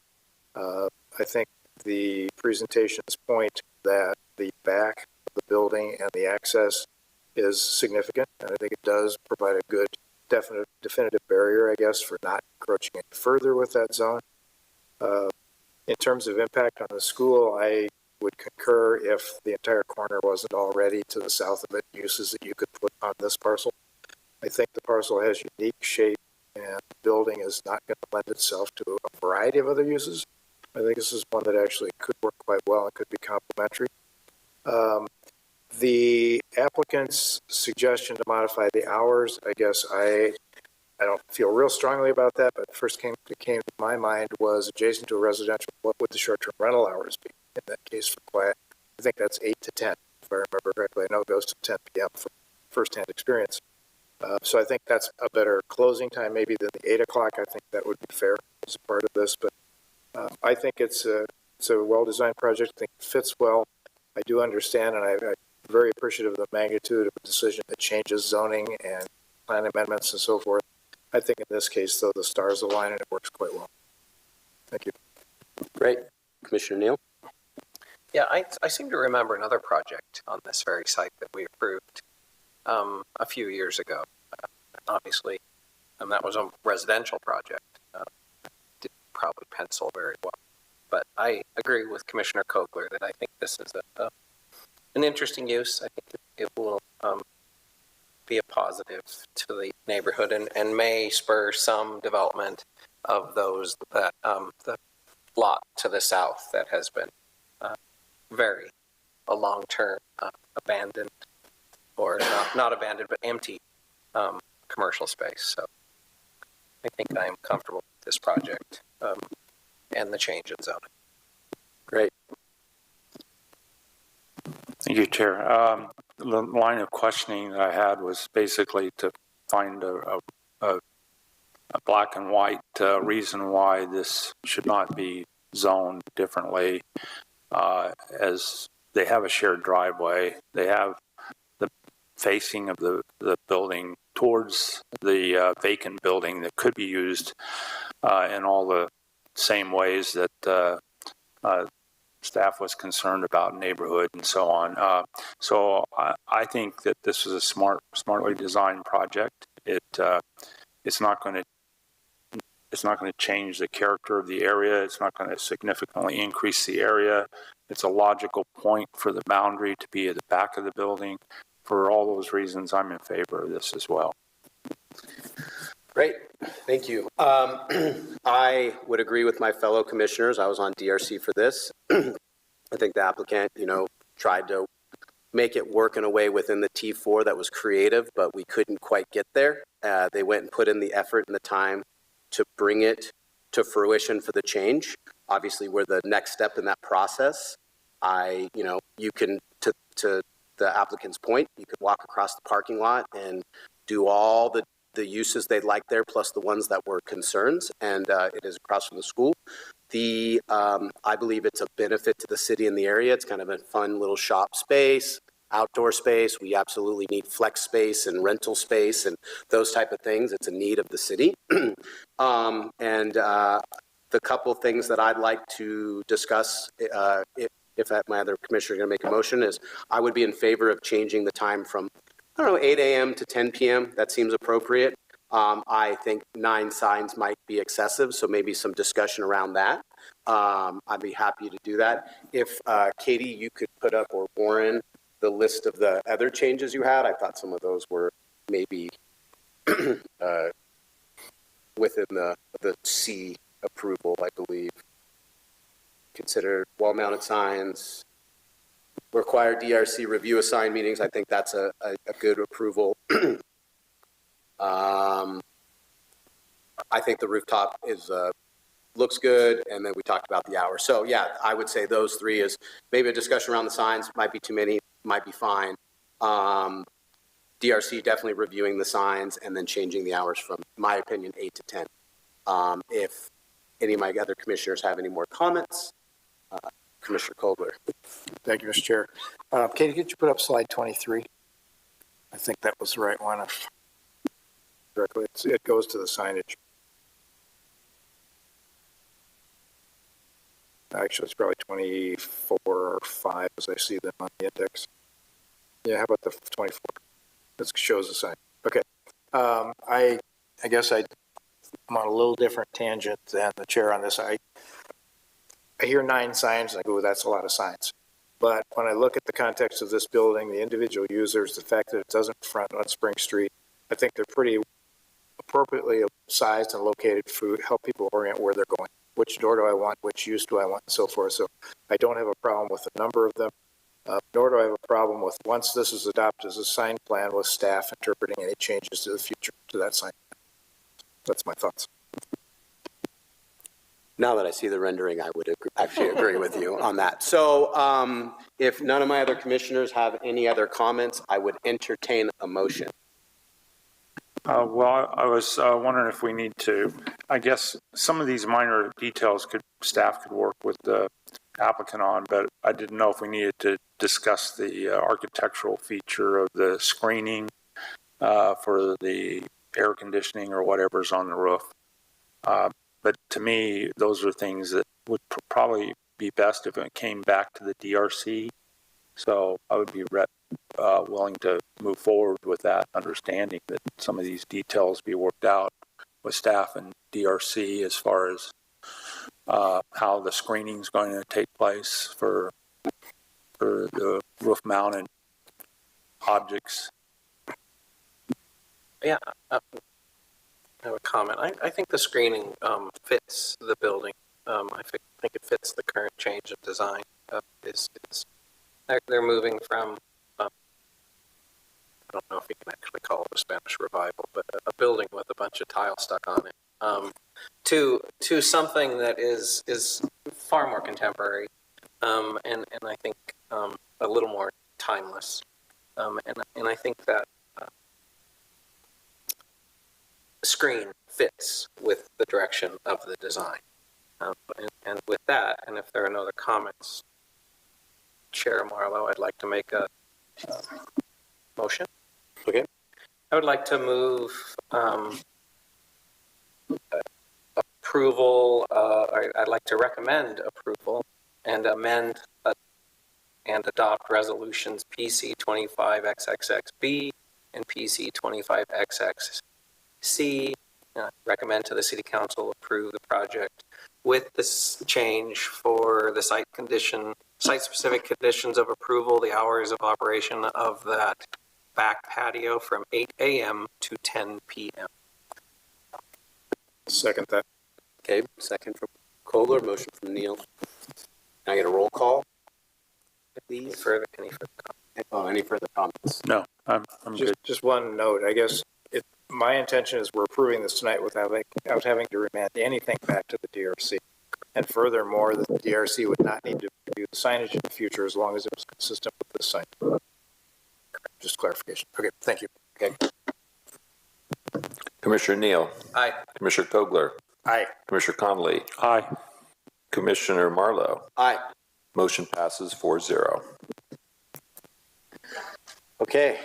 I think the presentation's point that the back of the building and the access is significant, and I think it does provide a good definitive barrier, I guess, for not encroaching any further with that zone. In terms of impact on the school, I would concur if the entire corner wasn't already to the south of it, uses that you could put on this parcel. I think the parcel has unique shape, and the building is not going to lend itself to a variety of other uses. I think this is one that actually could work quite well and could be complementary. The applicant's suggestion to modify the hours, I guess I don't feel real strongly about that, but the first thing that came to my mind was adjacent to a residential, what would the short-term rental hours be in that case for quiet? I think that's 8 to 10, if I remember correctly. I know it goes to 10 p.m. from firsthand experience. So I think that's a better closing time maybe than the 8 o'clock. I think that would be fair as a part of this, but I think it's a well-designed project. I think it fits well. I do understand, and I'm very appreciative of the magnitude of a decision that changes zoning and plan amendments and so forth. I think in this case, though, the stars align and it works quite well. Thank you. Great. Commissioner Neal? Yeah, I seem to remember another project on this very site that we approved a few years ago. Obviously, that was a residential project. Didn't probably pencil very well. But I agree with Commissioner Kogler that I think this is an interesting use. I think it will be a positive to the neighborhood and may spur some development of those that the lot to the south that has been a long-term abandoned, or not abandoned but empty commercial space. So I think I am comfortable with this project and the change in zoning. Great. Thank you, Chair. The line of questioning that I had was basically to find a black and white reason why this should not be zoned differently, as they have a shared driveway. They have the facing of the building towards the vacant building that could be used in all the same ways that staff was concerned about neighborhood and so on. So I think that this is a smartly designed project. It's not going to change the character of the area. It's not going to significantly increase the area. It's a logical point for the boundary to be at the back of the building. For all those reasons, I'm in favor of this as well. Great. Thank you. I would agree with my fellow commissioners. I was on DRC for this. I think the applicant, tried to make it work in a way within the T4 that was creative, but we couldn't quite get there. They went and put in the effort and the time to bring it to fruition for the change. Obviously, we're the next step in that process. You can, to the applicant's point, you could walk across the parking lot and do all the uses they'd like there, plus the ones that were concerns, and it is across from the school. I believe it's a benefit to the city and the area. It's kind of a fun little shop space, outdoor space. We absolutely need flex space and rental space and those type of things. It's a need of the city. The couple things that I'd like to discuss, if my other commissioner is going to make a motion, is I would be in favor of changing the time from, 8 a.m. to 10 p.m. That seems appropriate. I think 9 signs might be excessive, so maybe some discussion around that. I'd be happy to do that. If, Katie, you could put up, or Warren, the list of the other changes you had. I thought some of those were maybe within the C approval, I believe. Consider wall-mounted signs, require DRC review assigned meetings. I think that's a good approval. I think the rooftop is looks good, and then we talked about the hours. So yeah, I would say those 3 is maybe a discussion around the signs. Might be too many, might be fine. DRC definitely reviewing the signs and then changing the hours from, my opinion, 8 to 10. If any of my other commissioners have any more comments, Commissioner Kobler. Thank you, Mr. Chair. Katie, could you put up slide 23? I think that was the right one. Directly, it goes to the signage. Actually, it's probably 24 or 5 as I see them on the index. Yeah, how about the 24? This shows the sign. Okay. I guess I'm on a little different tangent than the chair on this. I hear 9 signs and I go, that's a lot of signs. But when I look at the context of this building, the individual users, the fact that it doesn't front on Spring Street, I think they're pretty appropriately sized and located to help people orient where they're going. Which door do I want? Which use do I want? And so forth. So I don't have a problem with the number of them, nor do I have a problem with, once this is adopted as a sign plan, with staff interpreting any changes to the future to that sign. That's my thoughts. Now that I see the rendering, I would actually agree with you on that. So if none of my other commissioners have any other comments, I would entertain a motion. Well, I was wondering if we need to, I guess some of these minor details staff could work with the applicant on, but I didn't know if we needed to discuss the architectural feature of the screening for the air conditioning or whatever's on the roof. But to me, those are things that would probably be best if it came back to the DRC. So I would be willing to move forward with that understanding that some of these details be worked out with staff and DRC as far as how the screening is going to take place for the roof mounted objects. Yeah, I have a comment. I think the screening fits the building. I think it fits the current change of design. They're moving from, I don't know if you can actually call it a Spanish revival, but a building with a bunch of tile stuck on it, to something that is far more contemporary, and I think a little more timeless. And I think that screen fits with the direction of the design. And with that, and if there are no other comments, Chair Marlowe, I'd like to make a motion. Okay. I would like to move approval, I'd like to recommend approval and amend and adopt resolutions PC 25XXXB and PC 25XXC. Recommend to the City Council approve the project with this change for the site-specific conditions of approval, the hours of operation of that back patio from 8 a.m. to 10 p.m. Second that. Okay, second from Kohler, motion from Neal. Can I get a roll call, please? Any further comments? Oh, any further comments? No, I'm good. Just one note, I guess My intention is we're approving this tonight without having to remand anything back to the DRC. And furthermore, the DRC would not need to review the signage in the future as long as it was consistent with this sign. Just clarification. Okay, thank you. Okay. Commissioner Neal, Aye. Commissioner Kogler, Aye. Commissioner Connolly, Aye. Commissioner Marlowe. Aye. Motion passes 4-0. Okay.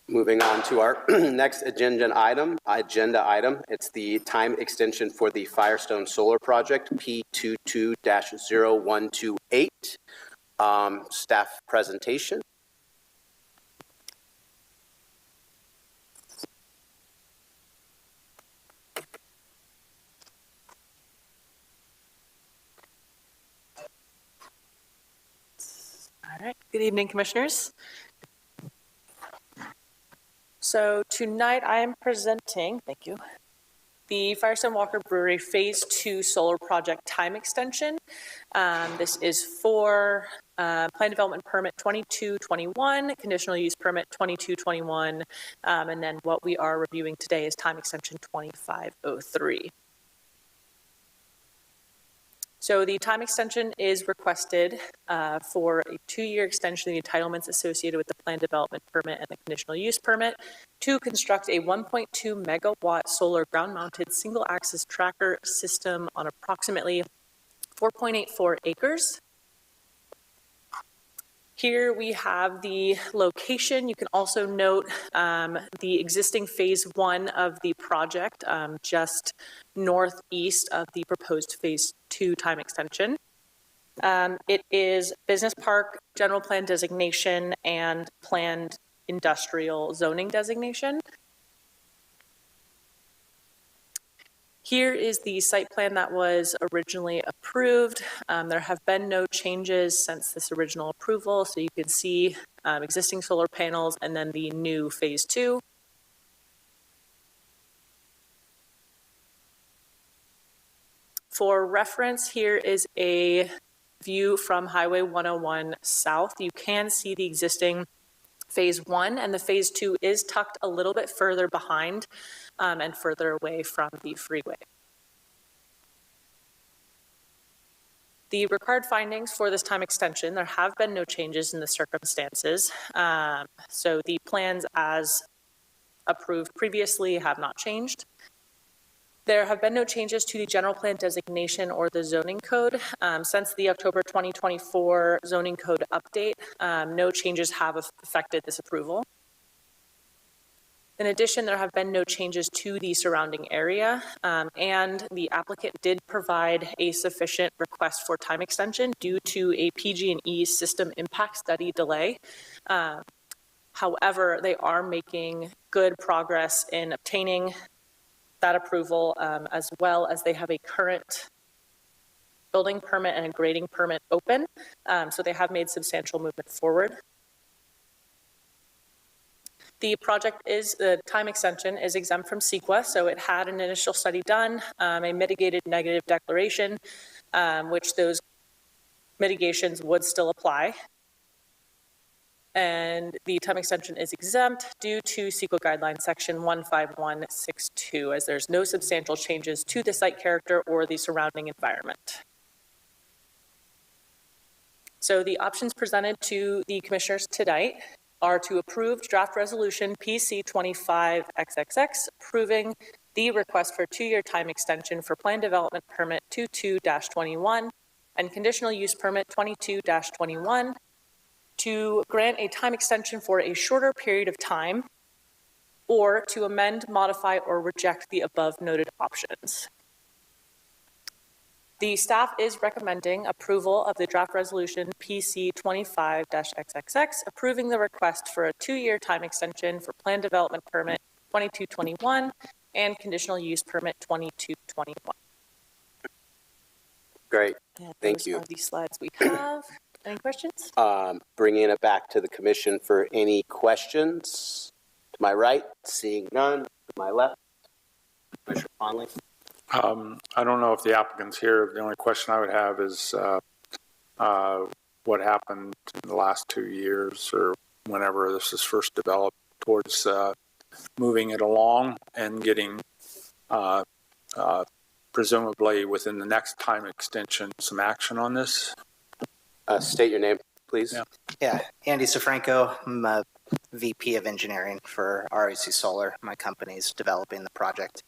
Moving on to our next agenda item. It's the time extension for the Firestone Solar Project, P22-0128. Staff presentation. All right. Good evening, Commissioners. So tonight I am presenting, thank you, the Firestone Walker Brewery Phase 2 Solar Project Time Extension. This is for Plan Development Permit 2221, Conditional Use Permit 2221, and then what we are reviewing today is Time Extension 2503. So the time extension is requested for a 2-year extension of the entitlements associated with the plan development permit and the conditional use permit to construct a 1.2 megawatt solar ground-mounted single-axis tracker system on approximately 4.84 acres. Here we have the location. You can also note the existing phase 1 of the project just northeast of the proposed phase 2 time extension. It is business park, general plan designation, and planned industrial zoning designation. Here is the site plan that was originally approved. There have been no changes since this original approval, so you can see existing solar panels and then the new phase 2. For reference, here is a view from Highway 101 south. You can see the existing phase 1, and the phase 2 is tucked a little bit further behind and further away from the freeway. The required findings for this time extension, there have been no changes in the circumstances. So the plans as approved previously have not changed. There have been no changes to the general plan designation or the zoning code. Since the October 2024 zoning code update, no changes have affected this approval. In addition, there have been no changes to the surrounding area, and the applicant did provide a sufficient request for time extension due to a PG&E system impact study delay. However, they are making good progress in obtaining that approval, as well as they have a current building permit and a grading permit open. So they have made substantial movement forward. The project the time extension is exempt from CEQA, so it had an initial study done, a mitigated negative declaration, which those mitigations would still apply. And the time extension is exempt due to CEQA guideline section 15162, as there's no substantial changes to the site character or the surrounding environment. So the options presented to the commissioners tonight are to approve draft resolution PC25XXX, approving the request for 2-year time extension for plan development permit 22-21 and conditional use permit 22-21, to grant a time extension for a shorter period of time, or to amend, modify, or reject the above noted options. The staff is recommending approval of the draft resolution PC25-XXX, approving the request for a 2-year time extension for plan development permit 2221 and conditional use permit 2221. Great. And Thank you. those are the slides we have. Any questions? Bringing it back to the commission for any questions. To my right, seeing none. To my left, Commissioner Conley. I don't know if the applicant's here. The only question I would have is what happened in the last 2 years, or whenever this was first developed, towards moving it along and getting presumably within the next time extension some action on this? State your name, please. Yeah. Yeah, Andy Safranco. I'm a VP of engineering for REC Solar. My company's developing the project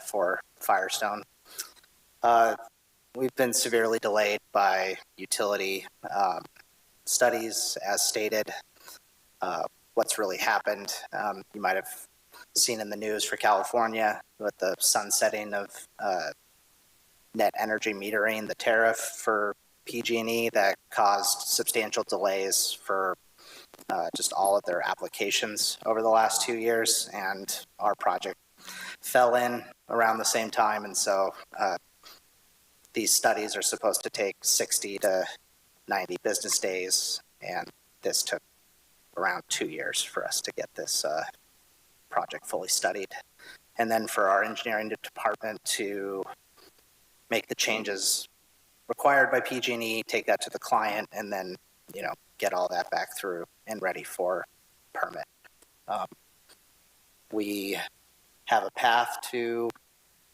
for Firestone. We've been severely delayed by utility studies, as stated. What's really happened, you might have seen in the news for California with the sunsetting of net energy metering, the tariff for PG&E that caused substantial delays for just all of their applications over the last 2 years, and our project fell in around the same time, and so these studies are supposed to take 60 to 90 business days, and this took around 2 years for us to get this project fully studied. And then for our engineering department to make the changes required by PG&E, take that to the client, and then, get all that back through and ready for permit. We have a path to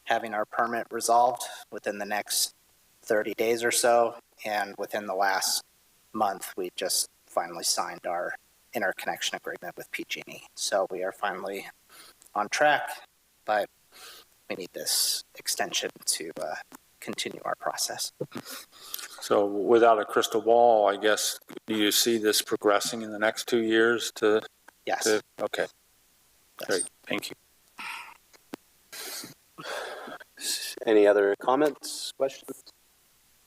having our permit resolved within the next 30 days or so, and within the last month, we just finally signed our interconnection agreement with PG&E. So we are finally on track, but we need this extension to continue our process. So without a crystal ball, I guess, do you see this progressing in the next 2 years to? Yes. Okay. Yes. Great. Thank you. Any other comments, questions?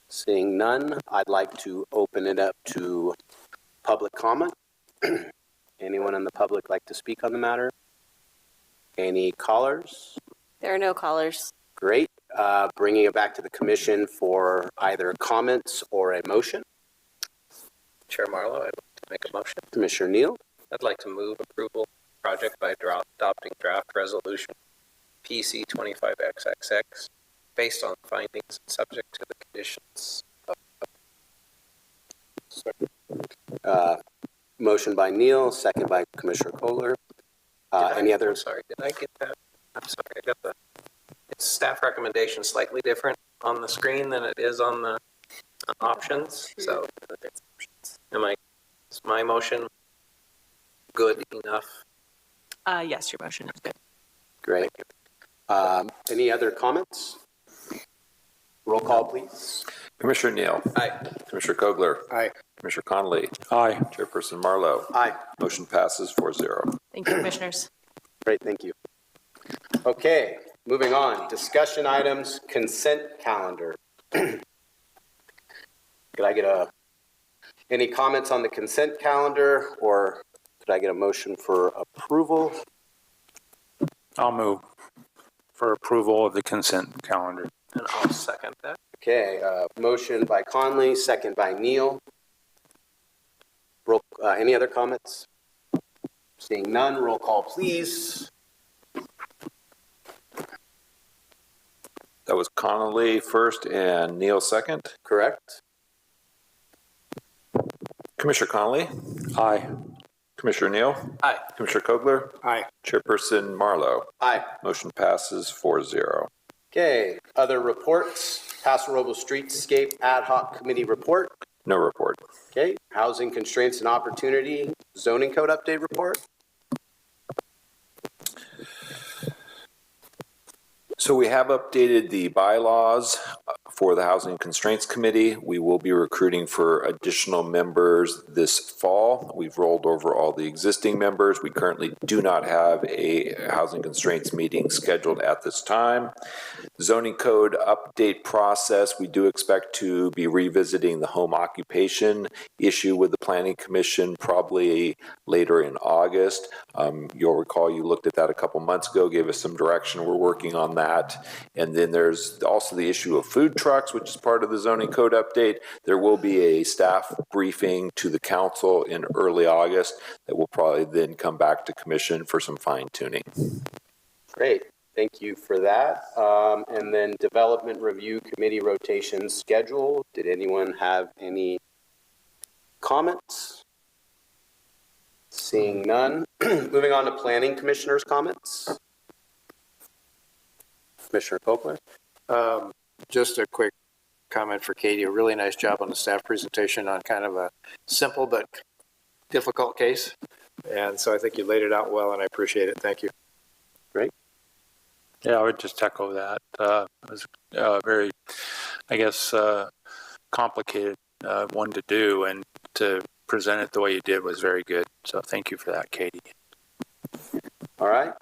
Seeing none, I'd like to open it up to public comment. Anyone in the public like to speak on the matter? Any callers? There are no callers. Great. Bringing it back to the commission for either comments or a motion. Chair Marlowe, I'd like to make a motion. Commissioner Neal. I'd like to move approval project by adopting draft resolution PC 25XXX based on findings and subject to the conditions of. Motion by Neal, second by Commissioner Kohler. Any other? I'm sorry, did I get that? I'm sorry, I got the. It's staff recommendation slightly different on the screen than it is on the options. So, is my motion good enough? Yes, your motion is good. Great. Any other comments? Roll call, please. Commissioner Neal. Aye. Commissioner Kogler. Aye. Commissioner Connolly. Aye. Chairperson Marlowe. Aye. Motion passes 4-0. Thank you, commissioners. Great, thank you. Okay, moving on. Discussion items, consent calendar. Could I get any comments on the consent calendar, or could I get a motion for approval? I'll move for approval of the consent calendar. And I'll second that. Okay, motion by Conley, second by Neal. Any other comments? Seeing none, roll call, please. That was Connolly first and Neal second. Correct. Commissioner Connolly. Aye. Commissioner Neal. Aye. Commissioner Kogler. Aye. Chairperson Marlowe. Aye. Motion passes 4-0. Okay, other reports. Paso Robles Streetscape Ad Hoc Committee report. No report. Okay, Housing Constraints and Opportunity Zoning Code Update report. So we have updated the bylaws for the Housing Constraints Committee. We will be recruiting for additional members this fall. We've rolled over all the existing members. We currently do not have a Housing Constraints meeting scheduled at this time. Zoning code update process, we do expect to be revisiting the home occupation issue with the Planning Commission probably later in August. You'll recall you looked at that a couple months ago, gave us some direction. We're working on that. And then there's also the issue of food trucks, which is part of the zoning code update. There will be a staff briefing to the council in early August that will probably then come back to commission for some fine tuning. Great. Thank you for that. And then Development Review Committee rotation schedule. Did anyone have any comments? Seeing none. Moving on to planning commissioners' comments. Commissioner Copeland. Just a quick comment for Katie. A really nice job on the staff presentation on kind of a simple but difficult case. And so I think you laid it out well, and I appreciate it. Thank you. Great. Yeah, I would just echo that. It was very, I guess, complicated one to do, and to present it the way you did was very good. So thank you for that, Katie. All right.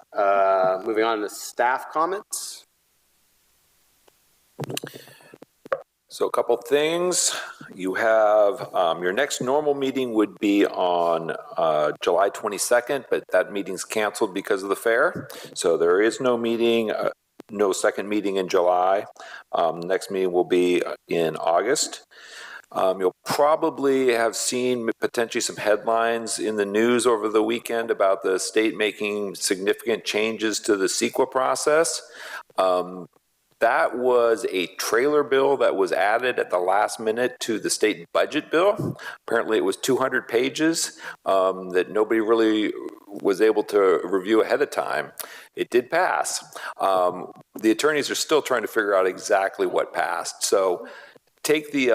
Moving on to staff comments. So a couple things. You have your next normal meeting would be on July 22nd, but that meeting's canceled because of the fair. So there is no meeting, no second meeting in July. Next meeting will be in August. You'll probably have seen potentially some headlines in the news over the weekend about the state making significant changes to the CEQA process. That was a trailer bill that was added at the last minute to the state budget bill. Apparently it was 200 pages that nobody really was able to review ahead of time. It did pass. The attorneys are still trying to figure out exactly what passed. So take the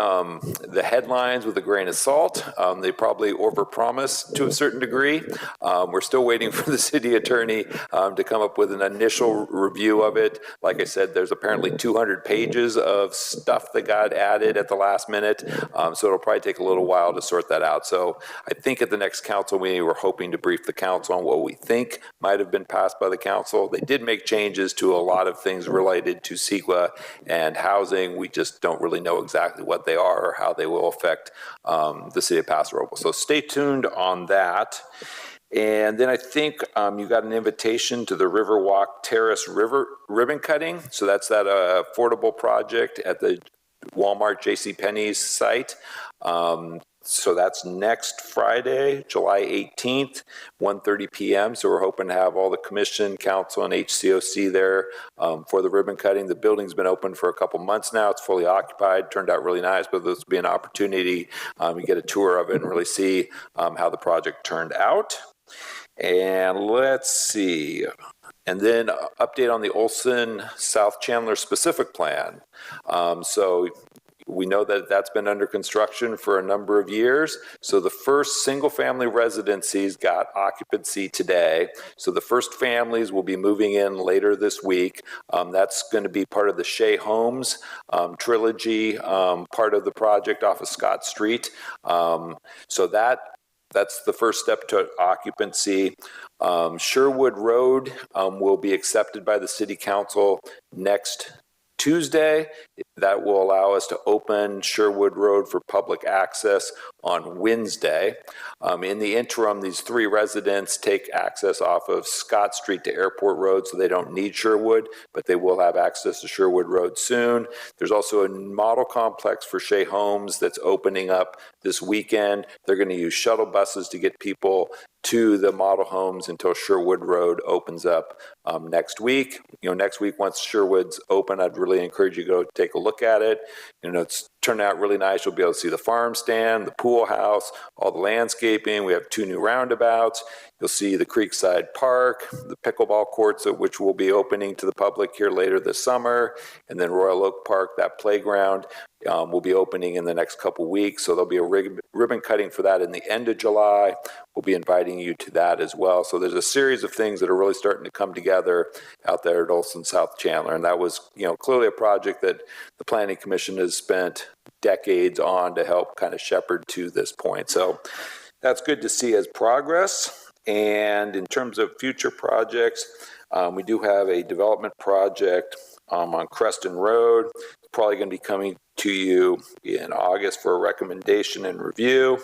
headlines with a grain of salt. They probably overpromise to a certain degree. We're still waiting for the city attorney to come up with an initial review of it. Like I said, there's apparently 200 pages of stuff that got added at the last minute. So it'll probably take a little while to sort that out. So I think at the next council meeting, we're hoping to brief the council on what we think might have been passed by the council. They did make changes to a lot of things related to CEQA and housing. We just don't really know exactly what they are or how they will affect the city of Paso Robles. So stay tuned on that. And then I think you got an invitation to the Riverwalk Terrace ribbon cutting. So that's that affordable project at the Walmart JCPenney's site. So that's next Friday, July 18th, 1:30 p.m. So we're hoping to have all the commission, council, and HCOC there for the ribbon cutting. The building's been open for a couple months now. It's fully occupied. Turned out really nice, but this will be an opportunity to get a tour of it and really see how the project turned out. And let's see. And then update on the Olson South Chandler specific plan. So we know that that's been under construction for a number of years. So the first single-family residencies got occupancy today. So the first families will be moving in later this week. That's going to be part of the Shea Homes trilogy, part of the project off of Scott Street. So that's the first step to occupancy. Sherwood Road will be accepted by the City Council next Tuesday. That will allow us to open Sherwood Road for public access on Wednesday. In the interim, these three residents take access off of Scott Street to Airport Road, so they don't need Sherwood, but they will have access to Sherwood Road soon. There's also a model complex for Shea Homes that's opening up this weekend. They're going to use shuttle buses to get people to the model homes until Sherwood Road opens up next week. Next week, once Sherwood's open, I'd really encourage you to go take a look at it. It's turned out really nice. You'll be able to see the farm stand, the pool house, all the landscaping. We have 2 new roundabouts. You'll see the Creekside Park, the pickleball courts, which will be opening to the public here later this summer, and then Royal Oak Park, that playground, will be opening in the next couple weeks. So there'll be a ribbon cutting for that in the end of July. We'll be inviting you to that as well. So there's a series of things that are really starting to come together out there at Olson South Chandler. And that was, clearly a project that the Planning Commission has spent decades on to help kind of shepherd to this point. So that's good to see as progress. And in terms of future projects, we do have a development project on Creston Road. It's probably going to be coming to you in August for a recommendation and review.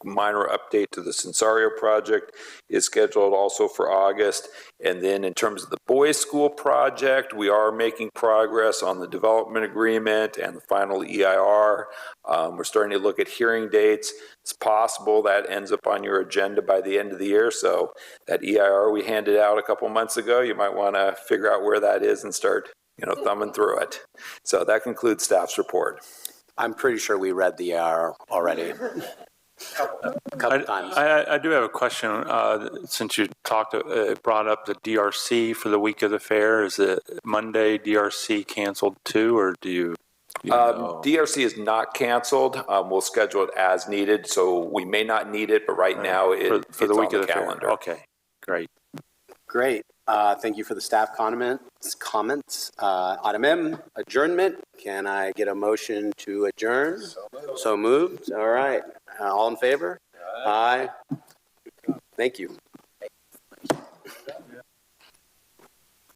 Minor update to the Sensario project is scheduled also for August. And then in terms of the boys' school project, we are making progress on the development agreement and the final EIR. We're starting to look at hearing dates. It's possible that ends up on your agenda by the end of the year. So that EIR we handed out a couple months ago, you might want to figure out where that is and start, thumbing through it. So that concludes staff's report. I'm pretty sure we read the EIR already. a couple times. I do have a question. Since you brought up the DRC for the week of the fair, is it Monday DRC canceled too, or do you know? DRC is not canceled. We'll schedule it as needed, so we may not need it, but right now it's for the week on of the the calendar. fair. Okay, great. Great. Thank you for the staff comments. Item M, adjournment. Can I get a motion to adjourn? So moved. All right. All in favor? Aye. Thank you.